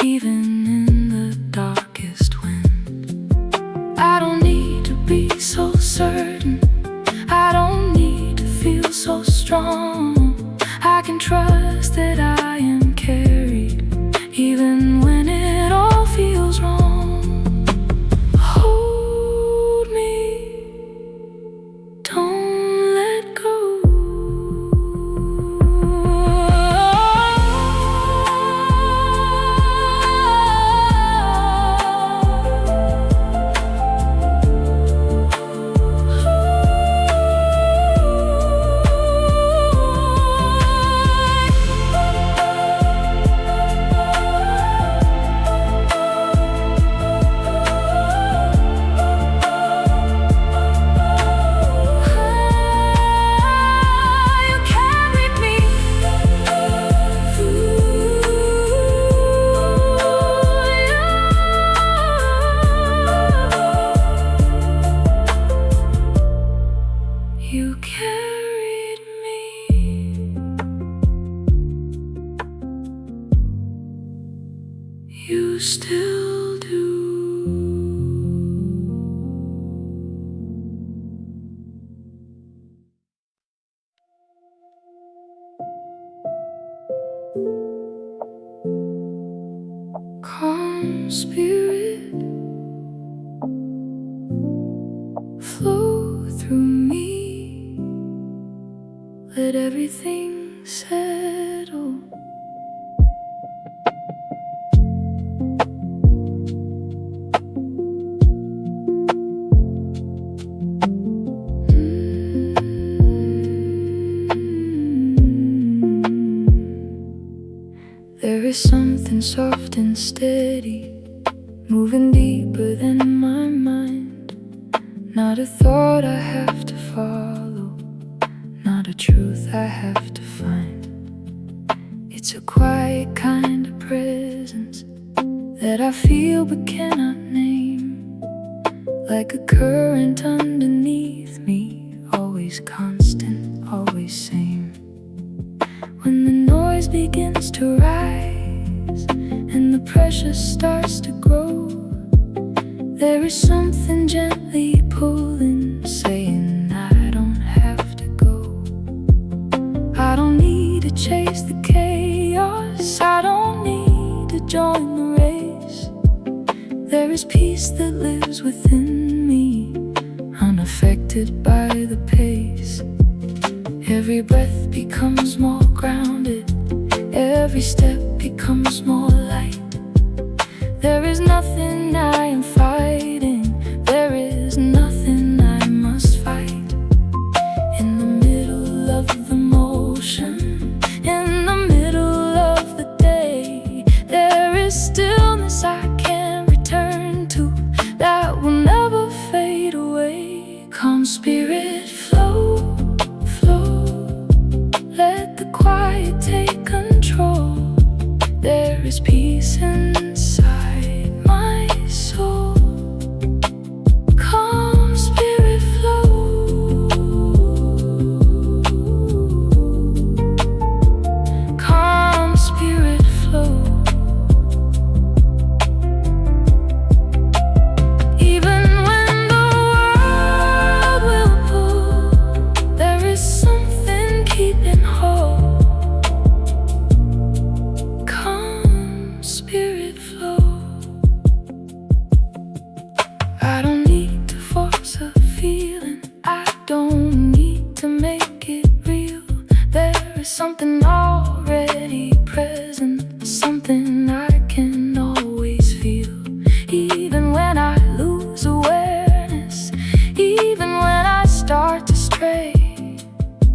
even in the darkest wind. I don't need to be so certain, I don't need to feel so strong. I can trust that I am carried, even when it all feels wrong. Hold me, don't let go. You carried me. You still do. Calm spirit, flow through me. Let everything settle. There is something soft and steady, moving deeper than my mind. Not a thought I have to follow, not a truth I have to find. It's a quiet kind of presence that I feel but cannot name, like a current underneath me, always constant, always same. When the noise begins to rise and the pressure starts to grow, There is something gently pulling, saying I don't have to go. I don't need to chase the chaos, I don't need to join the race. There is peace that lives within me, unaffected by the pace. Every breath becomes more grounded, every step becomes more light. There is nothing I am fighting, there is nothing I must fight. In the middle of the motion, in the middle of the day, there is stillness I can return to, that will never fade away. Calm spirit, flow, flow, let the quiet take control. There is peace inside my soul. Calm spirit, flow, calm spirit, flow. Even when the world will pull, there is something keeping hold. Calm spirit, flow. I don't need to force a feeling, I don't need to make it real. There is something already present, something I can always feel. Even when I lose awareness, even when I start to stray,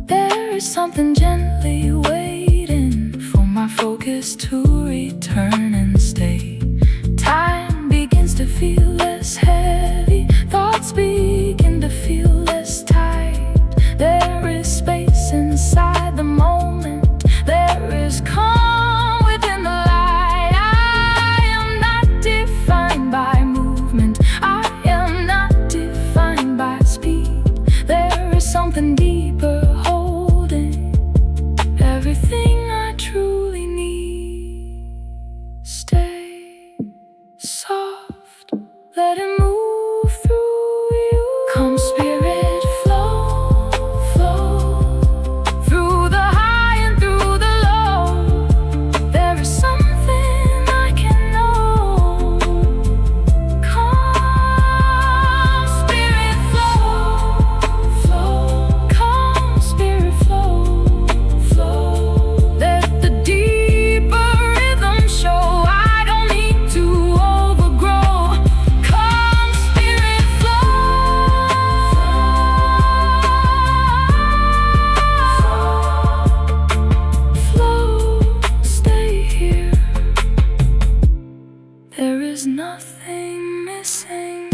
there is something gently waiting for my focus to return and stay. Time begins to feel less heavy, thoughts begin to feel less tight. There is space inside the moment, there is calm within the light. I am not defined by movement, I am not defined by speed. There is something deeper holding everything I truly need. Stay soft, let it move through you. Calm spirit, flow, flow, through the high and through the low. There is something I can know. Calm spirit, flow, flow, calm spirit, flow, flow. Let the deeper rhythm show, I don't need to overgrow. Calm spirit, flow, flow, stay here. There is nothing missing.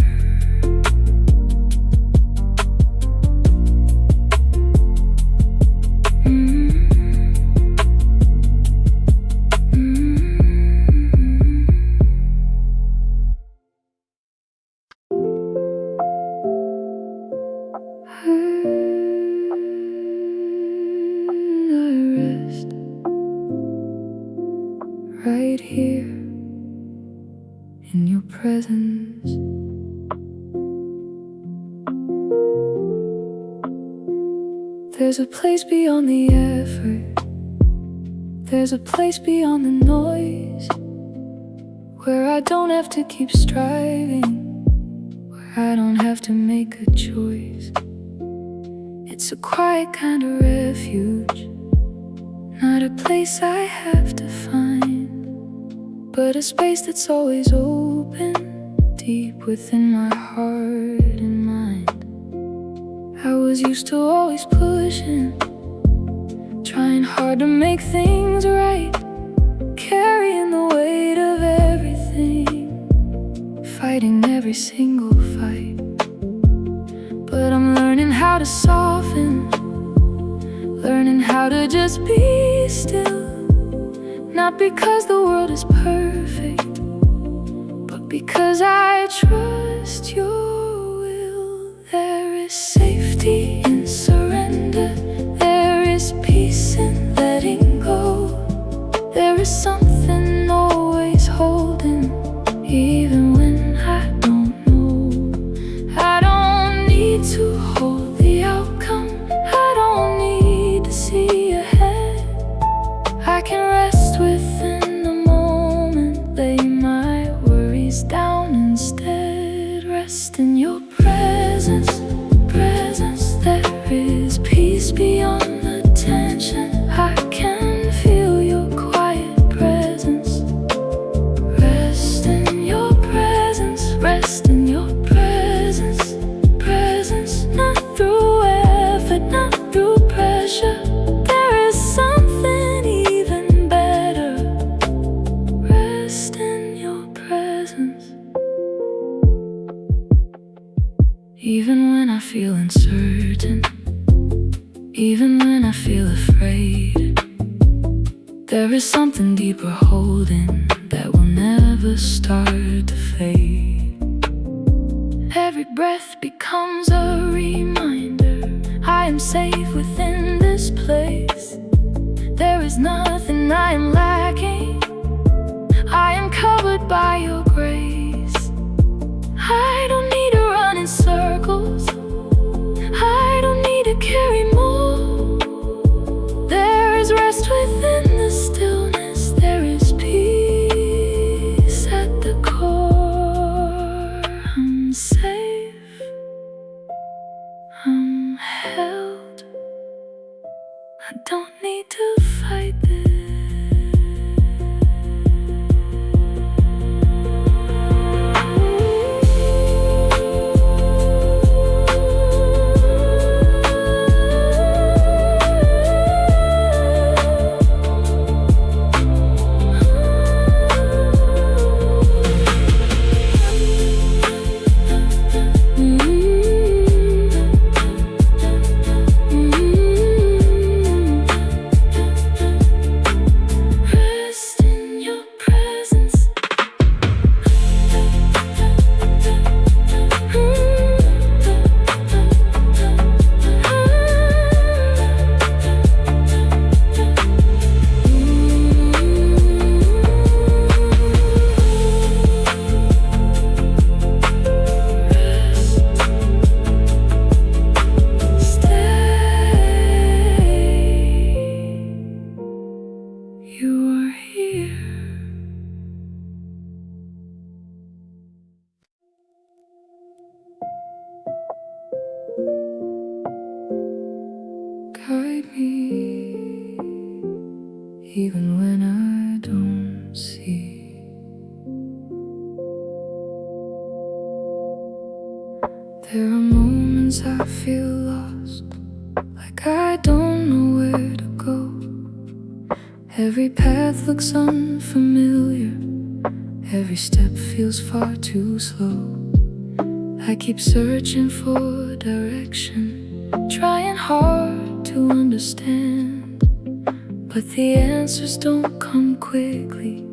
I rest right here in your presence. There's a place beyond the effort, there's a place beyond the noise, where I don't have to keep striving, where I don't have to make a choice. It's a quiet kind of refuge, not a place I have to find, but a space that's always open, deep within my heart and mind. I was used to always pushing, trying hard to make things right, carrying the weight of everything, fighting every single fight. But I'm learning how to soften, learning how to just be still. Not because the world is perfect, but because I trust your will. There is safety in surrender, there is peace in letting go. There is something always holding, even when I don't know rest in your presence, presence. There is peace beyond the tension. I can feel your quiet presence. Rest in your presence, rest in your presence, presence. Not through effort, not through pressure. There is something even better. Rest in your presence. Even when I feel uncertain, even when I feel afraid, there is something deeper holding that will never start to fade. Every breath becomes a reminder I am safe within this place. There is nothing I am lacking. I am covered by your grace. I don't need to run in circles. I don't need to carry more. There is rest within the stillness. There is peace at the core. I'm safe, I'm held. I don't need to fight this. Guide me, even when I don't see. There are moments I feel lost, like I don't know where to go. Every path looks unfamiliar, every step feels far too slow. I keep searching for direction, trying hard to understand, but the answers don't come quickly.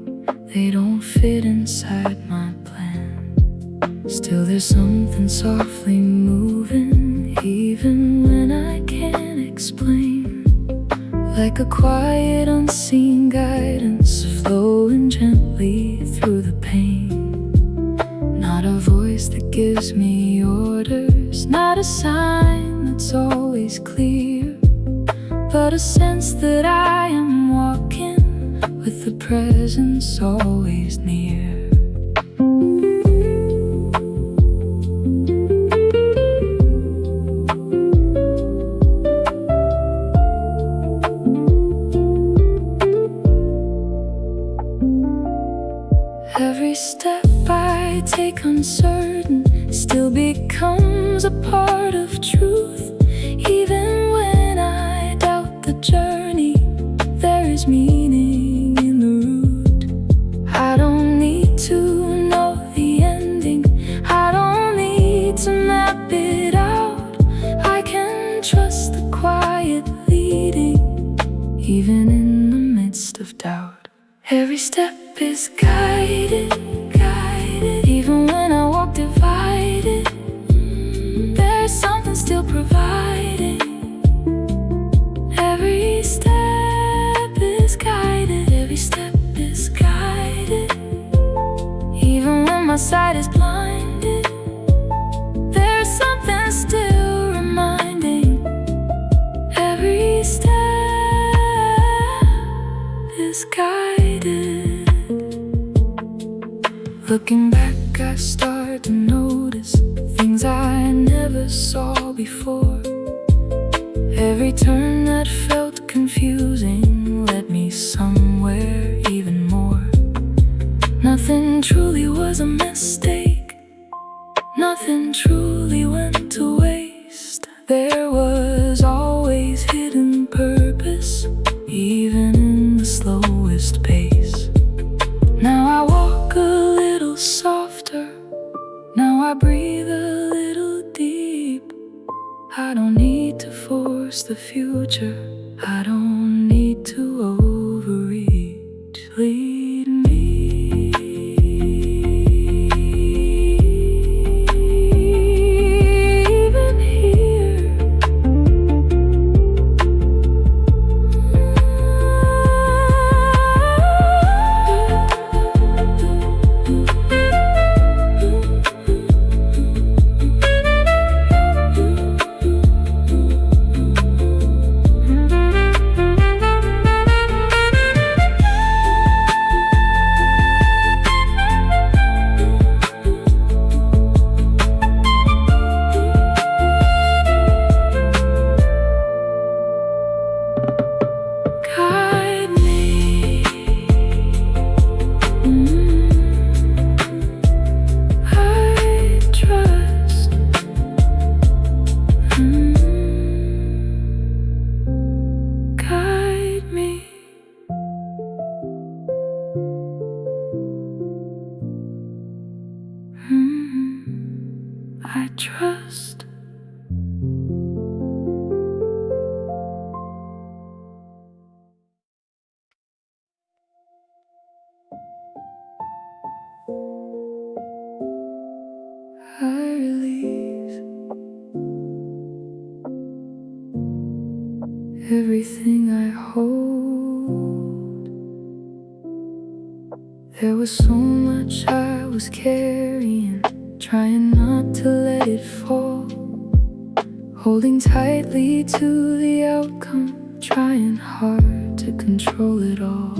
They don't fit inside my plan. Still there's something softly moving, even when I can't explain. Like a quiet unseen guidance flowing gently through the pain. Not a voice that gives me orders, not a sign that's always clear, but a sense that I am walking with the presence always near. Every step I take uncertain still becomes a part of truth. Even when I doubt the journey, there is meaning in the route. I don't need to know the ending, I don't need to map it out. I can trust the quiet leading, even in the midst of doubt. Every step is guided, guided. Even when I walk divided, there's something still providing. Every step is guided, every step is guided. Even when my sight is blinded, there's something still reminding. Every step is guided. never saw before. Every turn that felt confusing led me somewhere even more. Nothing truly was a mistake, nothing truly went to waste. There was always hidden purpose, even in the slowest pace. Now I walk a little softer, now I breathe a little deep. I don't need to force the future, I don't need to overreach. Lead me. I trust. I release everything I hold. There was so much I was carrying, trying not to let it fall, holding tightly to the outcome, trying hard to control it all.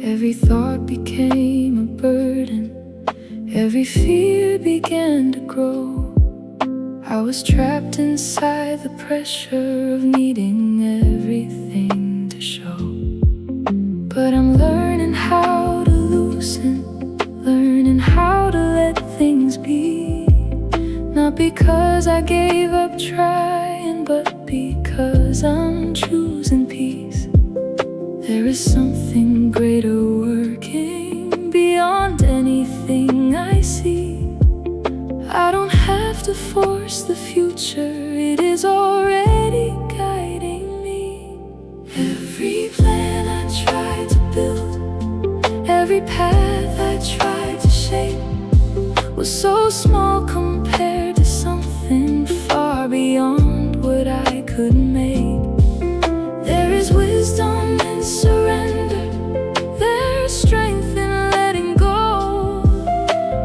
Every thought became a burden, every fear began to grow. I was trapped inside the pressure of needing everything to show. But I'm learning how to loosen, learning how to let things be. Not because I gave up trying, but because I'm choosing peace. There is something greater working beyond anything I see. I don't have to force the future, it is already guiding me. Every plan I tried to build, every path I tried to shape was so small compared to something far beyond what I could make. There is wisdom in surrender, there is strength in letting go.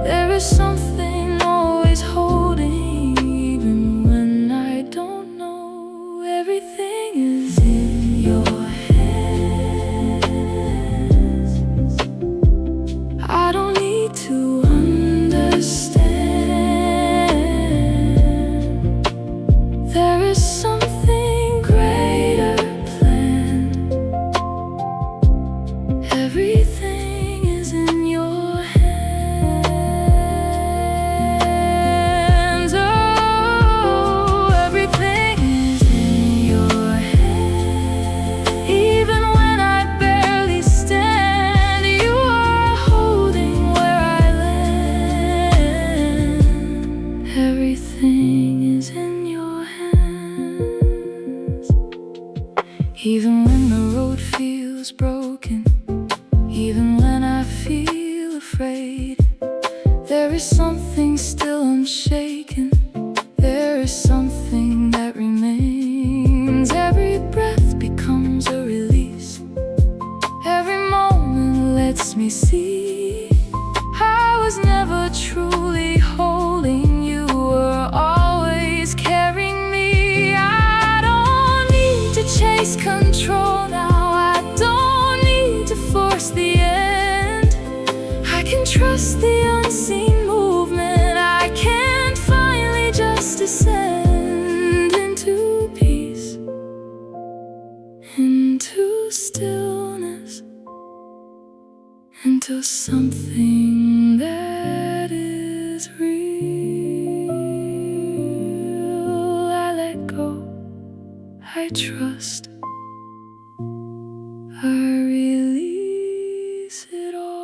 There is something always holding, even when I don't know. Everything is in your hands. I don't need to understand. There is something greater planned. Everything is in your hands. Oh, everything is in your hands. Even when I barely stand, you are holding where I land. Everything is in your hands. Even when the road feels broken, even when I feel afraid, there is something still unshaken. There is something that remains. Every breath becomes a release. Every moment lets me see I was never truly holding. You were always carrying me. I don't need to chase control now. I don't need to force the end. I can trust the unseen movement. I can finally just something that is real. I let go, I trust, I release it all.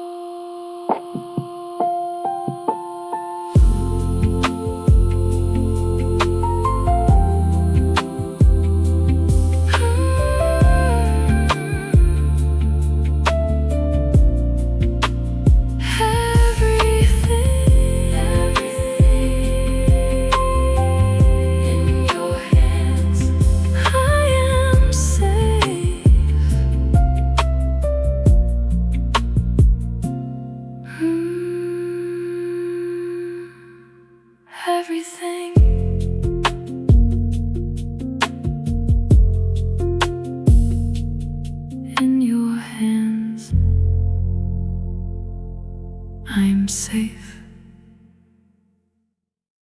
Everything